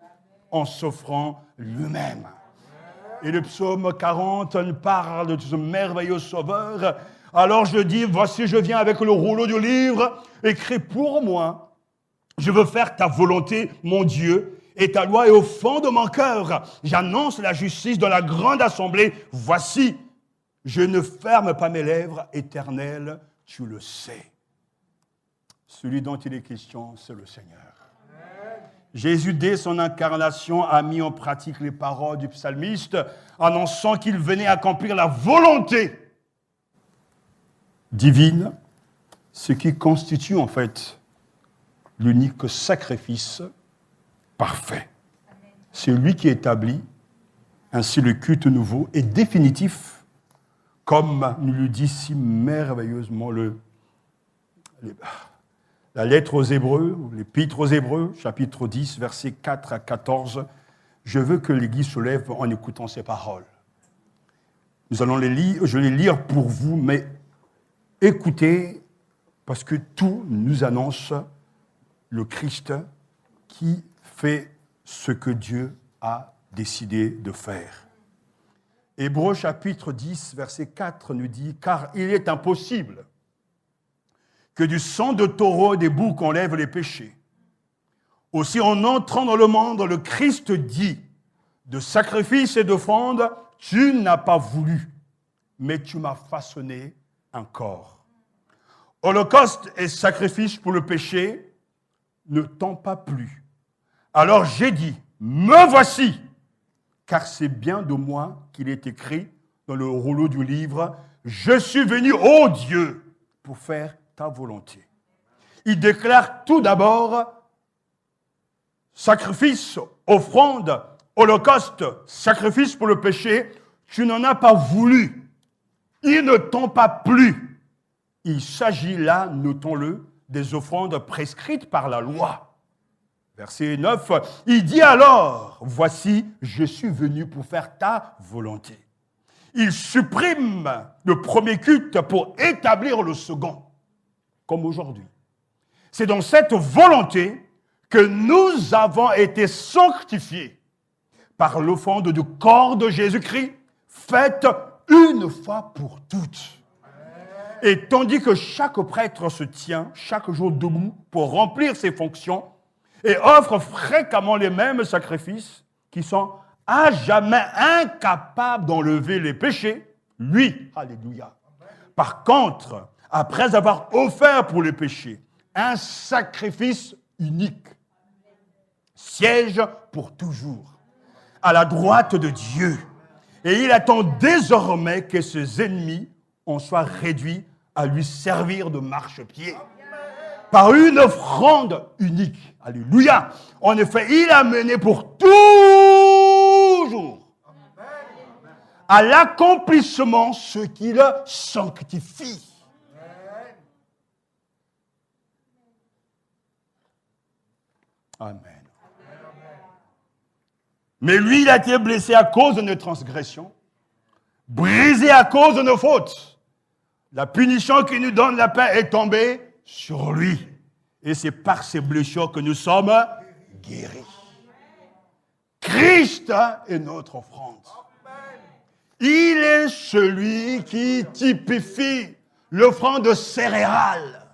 S2: en s'offrant lui-même. Et le psaume 40 parle de ce merveilleux sauveur. Alors je dis, voici je viens avec le rouleau du livre, écrit pour moi. Je veux faire ta volonté, mon Dieu, et ta loi est au fond de mon cœur. J'annonce la justice dans la grande assemblée. Voici, je ne ferme pas mes lèvres, Éternel, tu le sais. Celui dont il est question, c'est le Seigneur. Jésus, dès son incarnation, a mis en pratique les paroles du psalmiste, annonçant qu'il venait accomplir la volonté divine, ce qui constitue en fait l'unique sacrifice parfait. C'est lui qui établit ainsi le culte nouveau et définitif comme nous le dit si merveilleusement la lettre aux Hébreux, l'épître aux Hébreux, chapitre 10, versets 4 à 14. Je veux que l'Église se lève en écoutant ces paroles. Nous allons les lire, je vais les lire pour vous, mais écoutez, parce que tout nous annonce le Christ qui fait ce que Dieu a décidé de faire. Hébreux chapitre 10, verset 4 nous dit « Car il est impossible que du sang de taureau et des boucs enlève les péchés. Aussi en entrant dans le monde, le Christ dit « De sacrifice et d'offrande, tu n'as pas voulu, mais tu m'as façonné un corps. Holocauste et sacrifice pour le péché ne t'ont pas plu. Alors j'ai dit, me voici, car c'est bien de moi qu'il est écrit dans le rouleau du livre, je suis venu, ô Dieu, pour faire ta volonté. » Il déclare tout d'abord, sacrifice, offrande, holocauste, sacrifice pour le péché, tu n'en as pas voulu. Ils ne t'ont pas plu. Il s'agit là, notons-le, des offrandes prescrites par la loi. Verset 9, il dit alors, voici, je suis venu pour faire ta volonté. Il supprime le premier culte pour établir le second, comme aujourd'hui. C'est dans cette volonté que nous avons été sanctifiés par l'offrande du corps de Jésus-Christ, faite une fois pour toutes. Et tandis que chaque prêtre se tient chaque jour debout pour remplir ses fonctions et offre fréquemment les mêmes sacrifices qui sont à jamais incapables d'enlever les péchés, lui, alléluia. Par contre, après avoir offert pour les péchés un sacrifice unique, siège pour toujours à la droite de Dieu. Et il attend désormais que ses ennemis en soient réduits à lui servir de marchepied. Par une offrande unique. Alléluia. En effet, il a mené pour toujours à l'accomplissement ce qui le sanctifie. Amen. Mais lui, il a été blessé à cause de nos transgressions, brisé à cause de nos fautes. La punition qui nous donne la paix est tombée sur lui. Et c'est par ces blessures que nous sommes guéris. Christ est notre offrande. Il est celui qui typifie l'offrande céréale.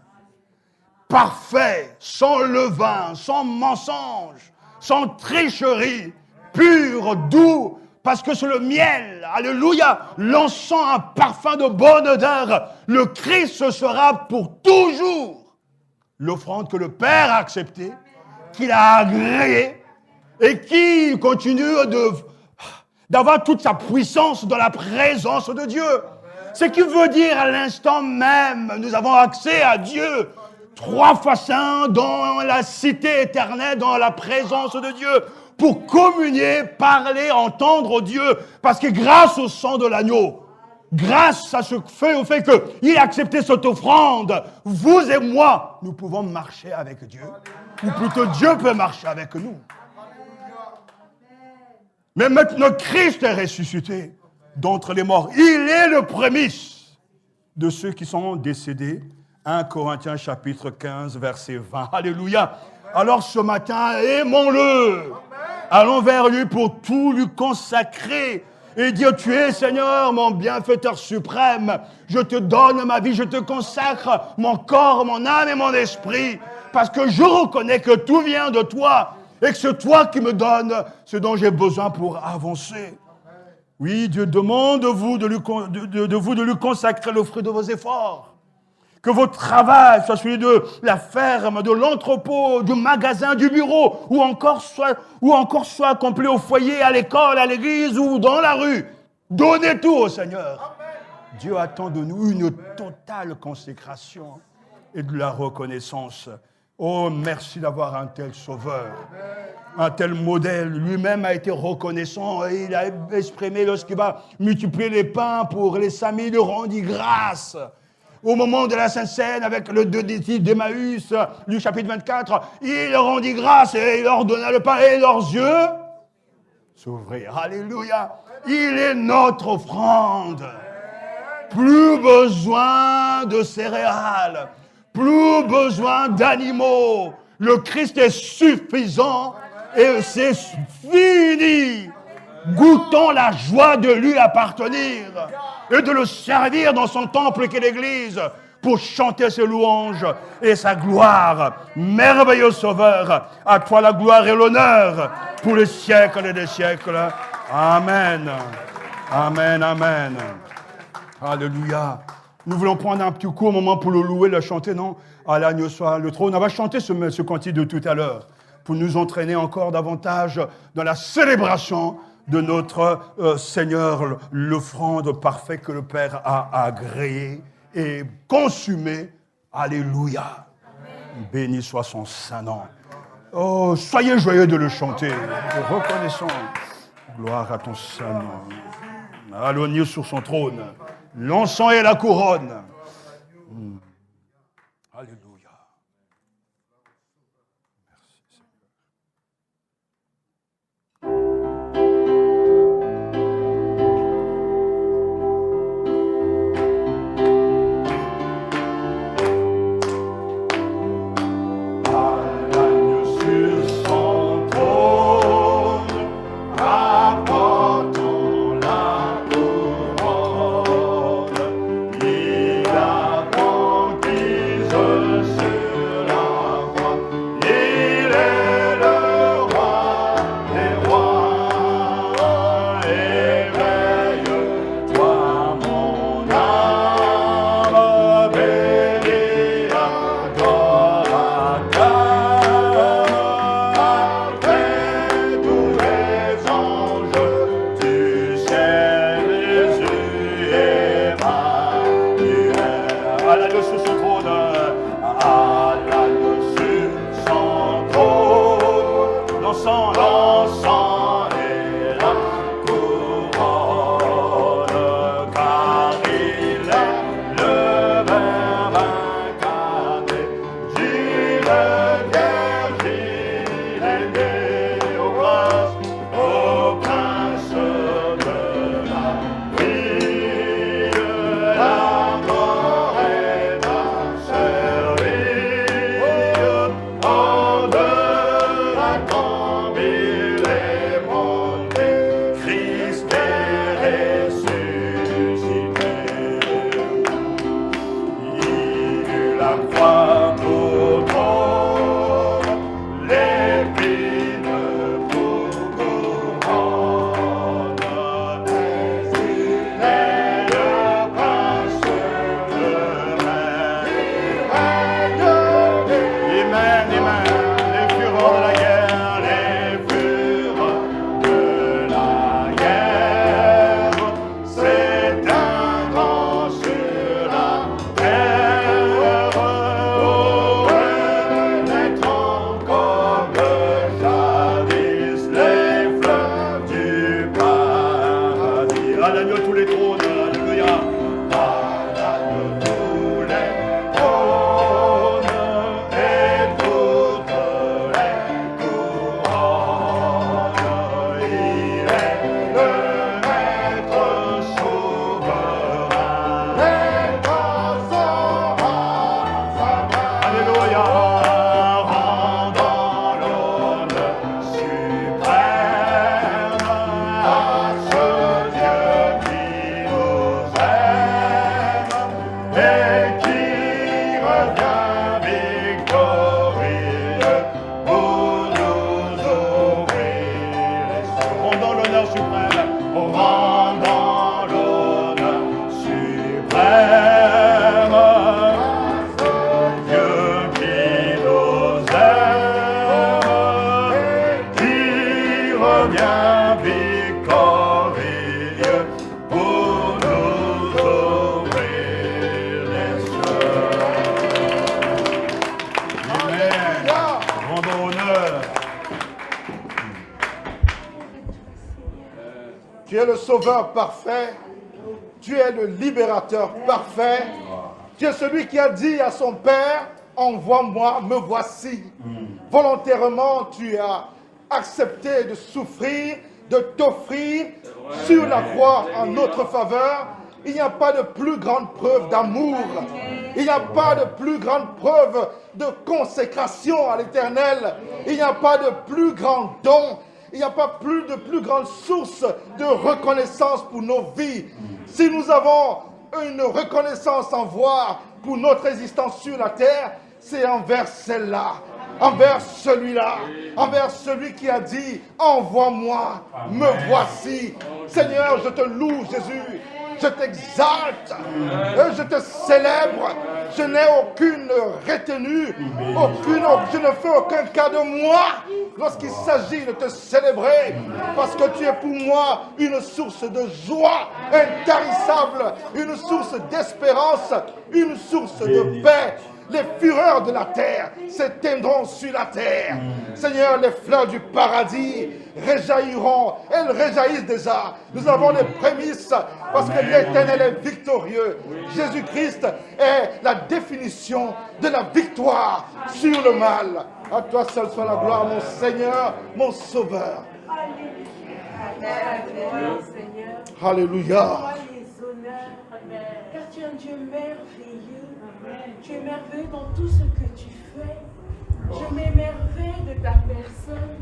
S2: Parfait, sans levain, sans mensonge, sans tricherie, pur, doux, parce que c'est le miel, alléluia, l'encens, un parfum de bonne odeur. Le Christ sera pour toujours l'offrande que le Père a acceptée, qu'il a agréée et qui continue d'avoir toute sa puissance dans la présence de Dieu. Ce qui veut dire à l'instant même, nous avons accès à Dieu, 3 fois saint dans la cité éternelle, dans la présence de Dieu, pour communier, parler, entendre Dieu, parce que grâce au sang de l'agneau, grâce à ce fait, au fait qu'il a accepté cette offrande, vous et moi, nous pouvons marcher avec Dieu, ou plutôt Dieu peut marcher avec nous. Mais maintenant, Christ est ressuscité d'entre les morts. Il est le prémisse de ceux qui sont décédés. 1 Corinthiens chapitre 15, verset 20. Alléluia. Alors ce matin, aimons-le. Allons vers lui pour tout lui consacrer et dire, tu es Seigneur, mon bienfaiteur suprême. Je te donne ma vie, je te consacre mon corps, mon âme et mon esprit. Parce que je reconnais que tout vient de toi et que c'est toi qui me donnes ce dont j'ai besoin pour avancer. Oui, Dieu demande de vous de lui consacrer le fruit de vos efforts. Que votre travail soit celui de la ferme, de l'entrepôt, du magasin, du bureau, ou encore soit accompli au foyer, à l'école, à l'église ou dans la rue. Donnez tout au Seigneur. Amen. Dieu attend de nous une totale consécration et de la reconnaissance. Oh, merci d'avoir un tel sauveur, un tel modèle. Lui-même a été reconnaissant et il a exprimé lorsqu'il va multiplier les pains pour les 5000, il rendit grâce. Au moment de la Sainte Seine, avec le deux disciples d'Emmaüs, du chapitre 24, il leur rendit grâce et il leur donna le pain et leurs yeux s'ouvrirent. Alléluia. Il est notre offrande. Plus besoin de céréales, plus besoin d'animaux. Le Christ est suffisant et c'est fini. Goûtons la joie de lui appartenir et de le servir dans son temple qu'est l'Église pour chanter ses louanges et sa gloire. Merveilleux Sauveur, à toi la gloire et l'honneur pour les siècles et des siècles. Amen. Amen, amen. Alléluia. Nous voulons prendre un petit court moment pour le louer, le chanter, non? À l'agneau soit le trône. On va chanter ce cantique de tout à l'heure pour nous entraîner encore davantage dans la célébration de notre Seigneur, l'offrande parfaite que le Père a agréée et consumée. Alléluia. Amen. Béni soit son saint nom. Oh, soyez joyeux de le chanter. Reconnaissons. Gloire à ton saint nom. Allons-nous sur son trône. L'encens et la couronne. Alléluia.
S1: Tu es le sauveur parfait. Tu es le libérateur parfait. Tu es celui qui a dit à son Père, envoie-moi, me voici. Volontairement, tu as accepté de souffrir, de t'offrir sur la croix en notre faveur. Il n'y a pas de plus grande preuve d'amour. Il n'y a pas de plus grande preuve de consécration à l'Éternel. Il n'y a pas de plus grand don. Il n'y a pas de plus grande source de reconnaissance pour nos vies. Si nous avons une reconnaissance en voir pour notre existence sur la terre, c'est envers celle-là, envers celui-là, envers celui qui a dit « Envoie-moi, me voici ». Seigneur, je te loue, Jésus. Je t'exalte, je te célèbre, je n'ai aucune retenue, je ne fais aucun cas de moi lorsqu'il s'agit de te célébrer, parce que tu es pour moi une source de joie intarissable, une source d'espérance, une source de paix. Les fureurs de la terre s'éteindront sur la terre. Seigneur, les fleurs du paradis réjailliront. Elles réjaillissent déjà. Nous avons les prémices parce que l'Éternel est victorieux. Jésus-Christ est la définition de la victoire sur le mal. À toi seul soit la gloire, mon Seigneur, mon Sauveur. Alléluia.
S3: Car tu es un Dieu merveilleux. Tu es merveilleux dans tout ce que tu fais. Je m'émerveille de ta personne.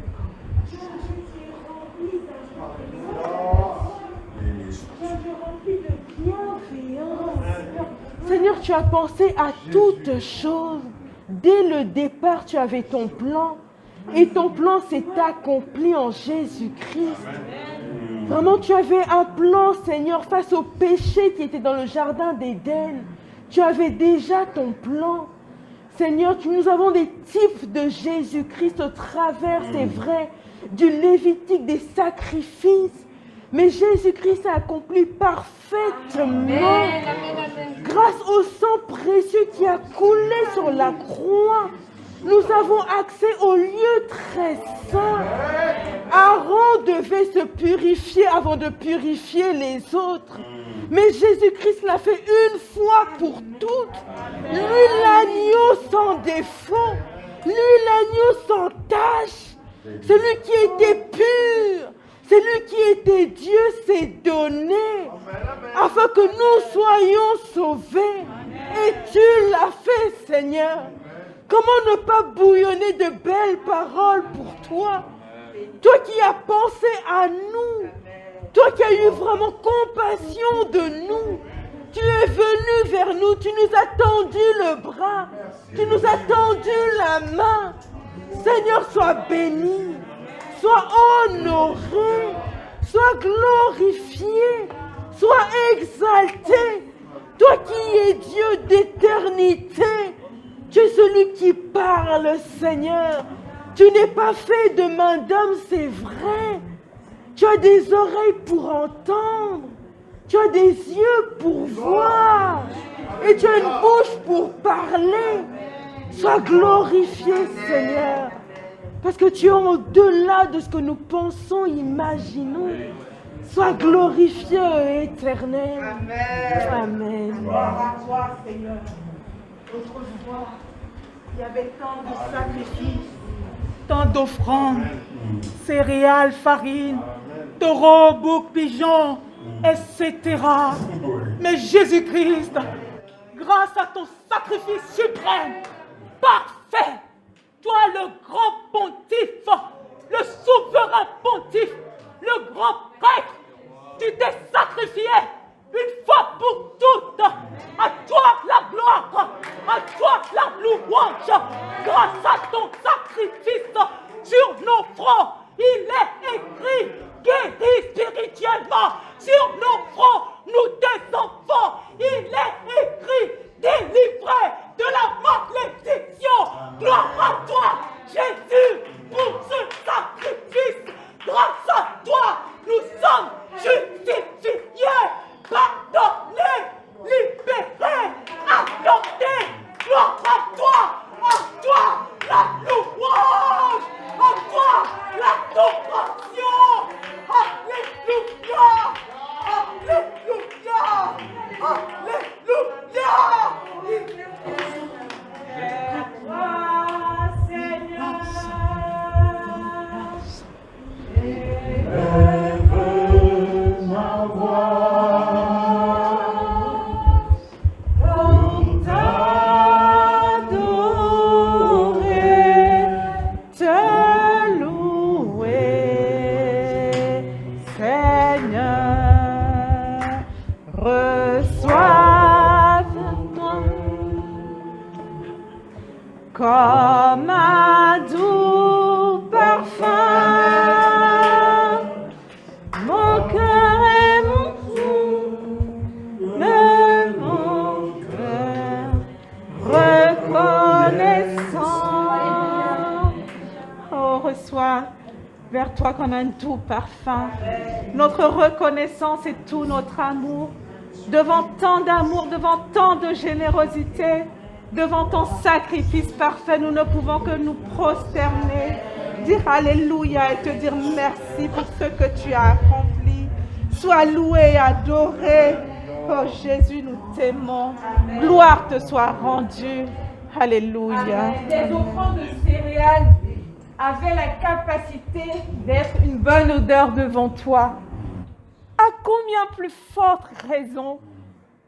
S3: Tu es un Dieu qui est rempli d'amour. Tu es un Dieu rempli de bienveillance. Seigneur, tu as pensé à toutes choses. Dès le départ, tu avais ton plan. Et ton plan s'est accompli en Jésus-Christ. Vraiment, tu avais un plan, Seigneur, face au péché qui était dans le jardin d'Éden. Tu avais déjà ton plan. Seigneur, nous avons des types de Jésus-Christ au travers, c'est vrai, du Lévitique, des sacrifices. Mais Jésus-Christ a accompli parfaitement, grâce au sang précieux qui a coulé sur la croix. Nous avons accès au lieu très saint. Aaron devait se purifier avant de purifier les autres. Mais Jésus-Christ l'a fait une fois pour toutes. Lui, l'agneau sans défaut. Lui, l'agneau sans tache. Celui qui était pur. Celui qui était Dieu s'est donné afin que nous soyons sauvés. Et tu l'as fait, Seigneur. Comment ne pas bouillonner de belles paroles pour toi? Toi qui as pensé à nous. Toi qui as eu vraiment compassion de nous. Tu es venu vers nous. Tu nous as tendu le bras. Tu nous as tendu la main. Seigneur, sois béni. Sois honoré. Sois glorifié. Sois exalté. Toi qui es Dieu d'éternité. Tu es celui qui parle, Seigneur. Tu n'es pas fait de main d'homme, c'est vrai. Tu as des oreilles pour entendre. Tu as des yeux pour voir. Et tu as une bouche pour parler. Sois glorifié, Seigneur. Parce que tu es au-delà de ce que nous pensons, imaginons. Sois glorifié, éternel. Amen. Amen.
S4: Gloire à toi, Seigneur. Autrefois, il y avait tant de sacrifices, tant d'offrandes, céréales, farine, taureaux, boucs, pigeons, etc. Mais Jésus-Christ, grâce à ton sacrifice suprême, parfait, toi le grand pontife, le souverain pontife, le grand prêtre, tu t'es sacrifié une fois pour toutes. À toi la gloire, à toi la louange. Grâce à ton sacrifice sur nos fronts, il est écrit, guéris spirituellement. Sur nos fronts, nous tes enfants, il est écrit, délivrés de la malédiction. Gloire à toi, Jésus, pour ce sacrifice. Grâce à toi, nous sommes justifiés, pardonnés, libérés, accordés. Gloire à toi la louange, à toi la louange. vers toi comme un doux parfum. Notre reconnaissance et tout notre amour, devant tant d'amour, devant tant de générosité, devant ton sacrifice parfait, nous ne pouvons que nous prosterner, dire Alléluia et te dire merci pour ce que tu as accompli. Sois loué et adoré. Oh Jésus, nous t'aimons. Gloire te soit rendue. Alléluia.
S5: Les offrandes de céréales avaient la capacité d'être une bonne odeur devant toi.
S4: À combien plus forte raison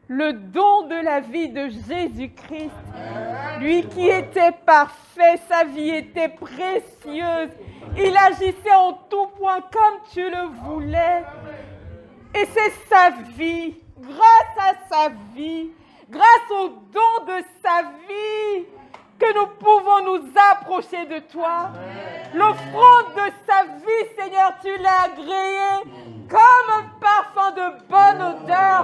S4: le don de la vie de Jésus-Christ, lui qui était parfait, sa vie était précieuse, il agissait en tout point comme tu le voulais. Et c'est sa vie, grâce à sa vie, grâce au don de sa vie, que nous pouvons nous approcher de toi. L'offrande de sa vie, Seigneur, tu l'as agréée comme un parfum de bonne odeur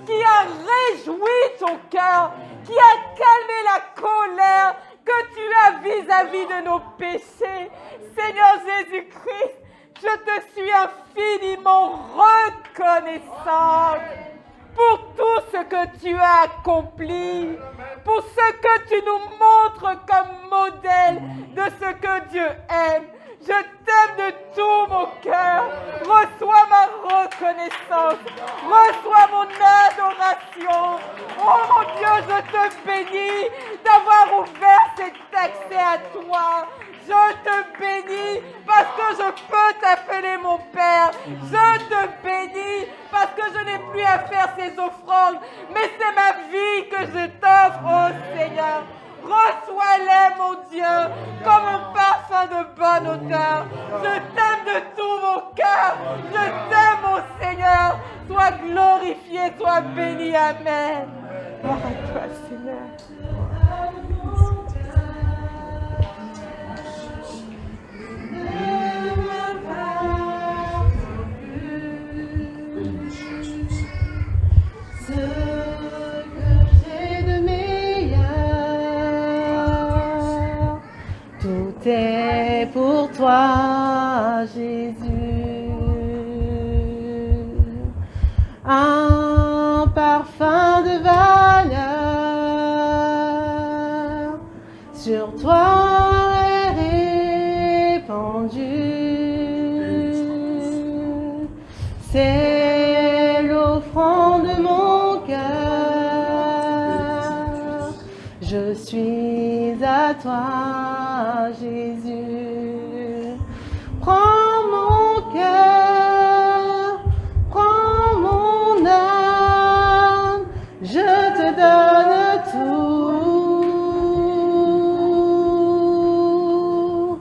S4: qui a réjoui ton cœur, qui a calmé la colère que tu as vis-à-vis de nos péchés. Seigneur Jésus-Christ, je te suis infiniment reconnaissante pour tout ce que tu as accompli, pour ce que tu nous montres comme modèle de ce que Dieu aime. Je t'aime de tout mon cœur. Reçois ma reconnaissance. Reçois mon adoration. Oh mon Dieu, je te bénis d'avoir ouvert cet accès à toi. Je te bénis parce que je peux t'appeler mon Père. Je te bénis parce que je n'ai plus à faire ces offrandes. Mais c'est ma vie que je t'offre, oh Seigneur. Reçois-les, mon Dieu, comme un parfum de bonne odeur. Je t'aime de tout mon cœur. Je t'aime, mon Seigneur. Sois glorifié, sois béni. Amen. Gloire à toi, Seigneur.
S6: C'est pour toi, Jésus, un parfum de valeur sur toi est répandu. C'est l'offrande de mon cœur. Je suis à toi, Jésus. Prends mon cœur, prends mon âme, je te donne tout.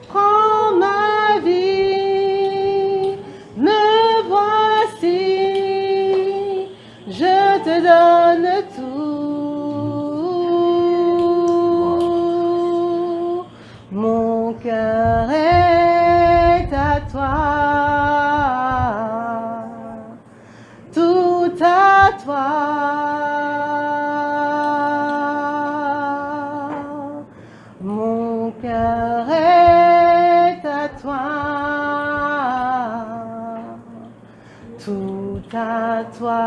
S6: Prends ma vie, me voici, je te donne tout. Mon cœur est à toi, tout à toi. Mon cœur est à toi, tout à toi.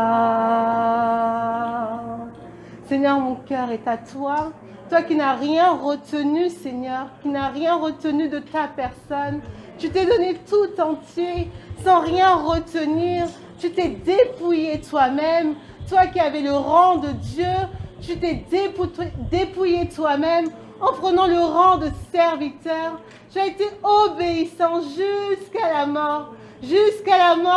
S6: Seigneur, mon cœur est à toi. Toi qui n'as rien retenu, Seigneur, qui n'as rien retenu de ta personne. Tu t'es donné tout entier, sans rien retenir. Tu t'es dépouillé toi-même. Toi qui avais le rang de Dieu, tu t'es dépouillé toi-même en prenant le rang de serviteur. Tu as été obéissant jusqu'à la mort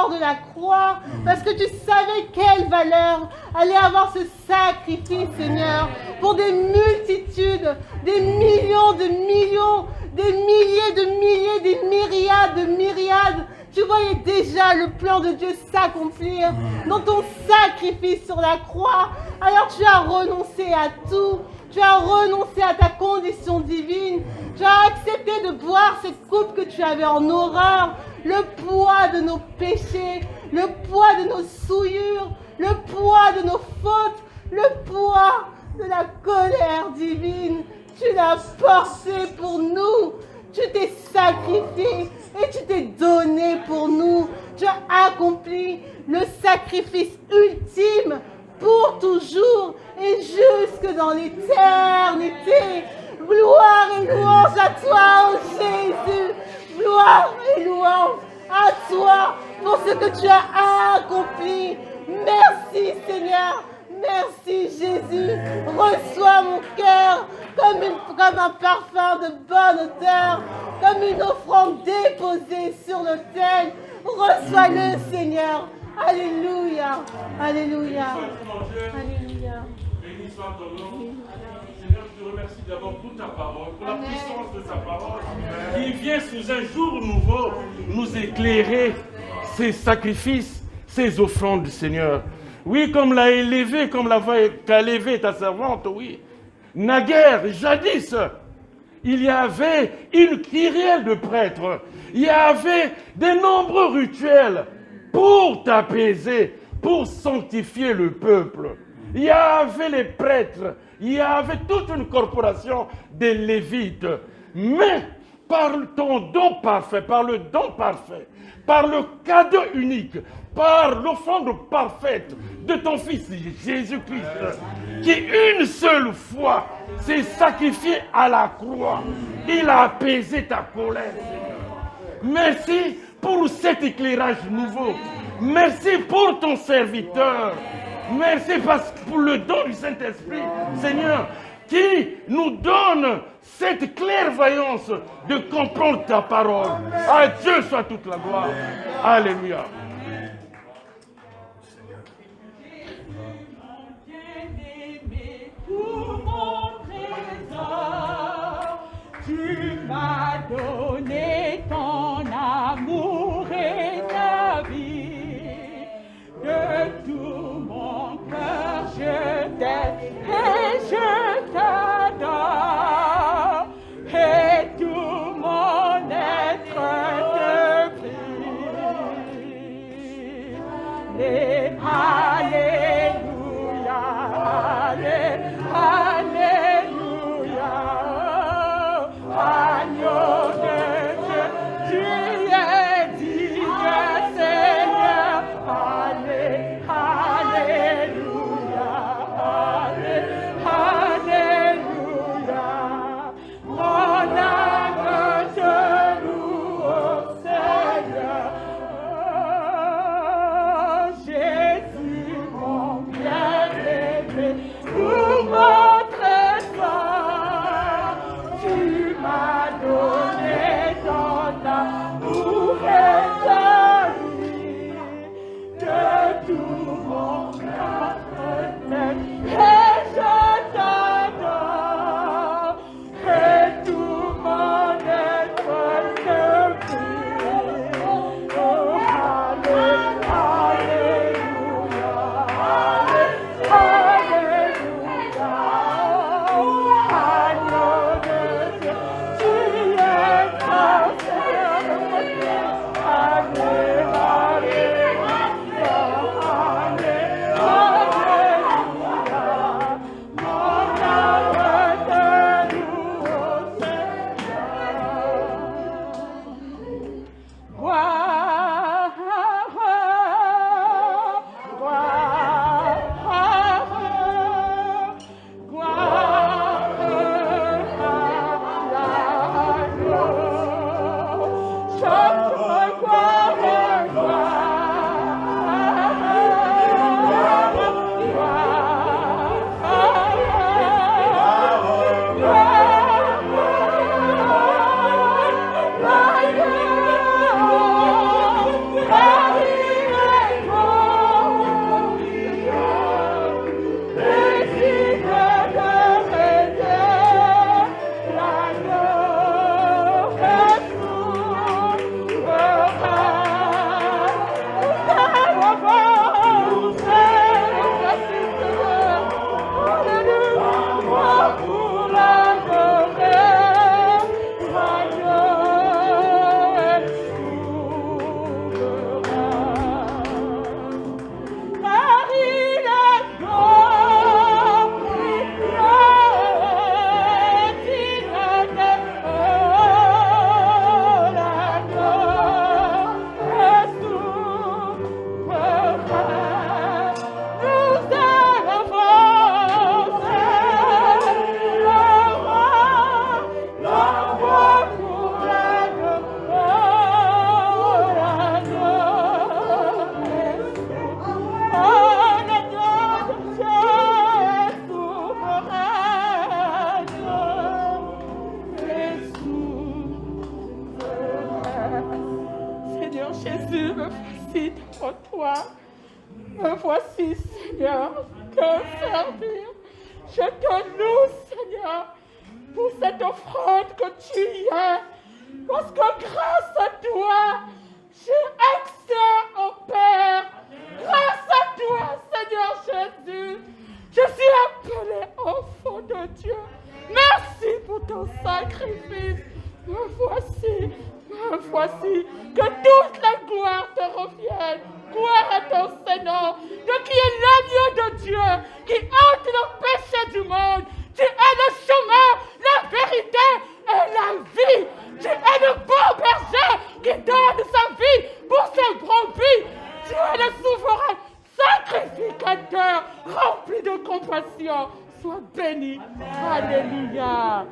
S6: de la croix, parce que tu savais quelle valeur allait avoir ce sacrifice, Seigneur, pour des multitudes, des millions de millions, des milliers de milliers, des myriades de myriades. Tu voyais déjà le plan de Dieu s'accomplir dans ton sacrifice sur la croix. Alors tu as renoncé à tout. Tu as renoncé à ta condition divine. Tu as accepté de boire cette coupe que tu avais en horreur. Le poids de nos péchés, le poids de nos souillures, le poids de nos fautes, le poids de la colère divine. Tu l'as porté pour nous. Tu t'es sacrifié. et tu t'es donné pour nous. Tu as accompli le sacrifice ultime pour toujours et jusque dans l'éternité. Gloire et louange à toi, oh Jésus. Gloire et louange à toi pour ce que tu as accompli. Merci Seigneur. Merci Jésus. Reçois mon cœur comme un parfum de bonne odeur, comme une offrande déposée sur l'autel. Reçois-le Seigneur. Alléluia. Alléluia. Alléluia.
S7: Béni soit ton nom. Seigneur, je te remercie d'abord pour ta parole, pour la puissance de ta parole, qui vient sous un jour nouveau nous éclairer ces sacrifices, ces offrandes, Seigneur. Oui, comme l'a élevé, comme qu'a élevé ta servante, oui. Naguère, jadis, il y avait une kyrielle de prêtres. Il y avait de nombreux rituels pour t'apaiser, pour sanctifier le peuple. Il y avait les prêtres, il y avait toute une corporation des Lévites. Mais par ton don parfait, par le don parfait, par le cadeau unique, par l'offrande parfaite de ton Fils Jésus-Christ, qui une seule fois s'est sacrifié à la croix, il a apaisé ta colère, Seigneur. Merci pour cet éclairage nouveau. Merci pour ton serviteur. Merci pour le don du Saint-Esprit, Seigneur, qui nous donne cette clairvoyance de comprendre ta parole. À Dieu soit toute la gloire. Alléluia.
S4: Tu m'as donné ton amour et ta vie. De tout mon cœur, je t'aime et je t'adore. Et tout mon être te prie. Et alléluia, alléluia. Agneau de Dieu, tu es digne, Seigneur. Alléluia, alléluia. Mon âme te loue, oh Seigneur. Jésus. Jésus, me voici devant toi. Me voici, Seigneur, te servir. Je te loue, Seigneur, pour cette offrande que tu y es. Parce que grâce à toi, j'ai accès au Père. Grâce à toi, Seigneur Jésus, je suis appelé enfant de Dieu. Merci pour ton sacrifice. Me voici, me voici. Que toute la gloire te revienne. Gloire à ton Seigneur, de qui est l'agneau de Dieu, qui ôte le péché du monde. Tu es le chemin, la vérité et la vie. Tu es le bon berger qui donne sa vie pour ses brebis. Tu es le souverain sacrificateur, rempli de compassion. Sois béni. Alléluia.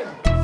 S1: Amen.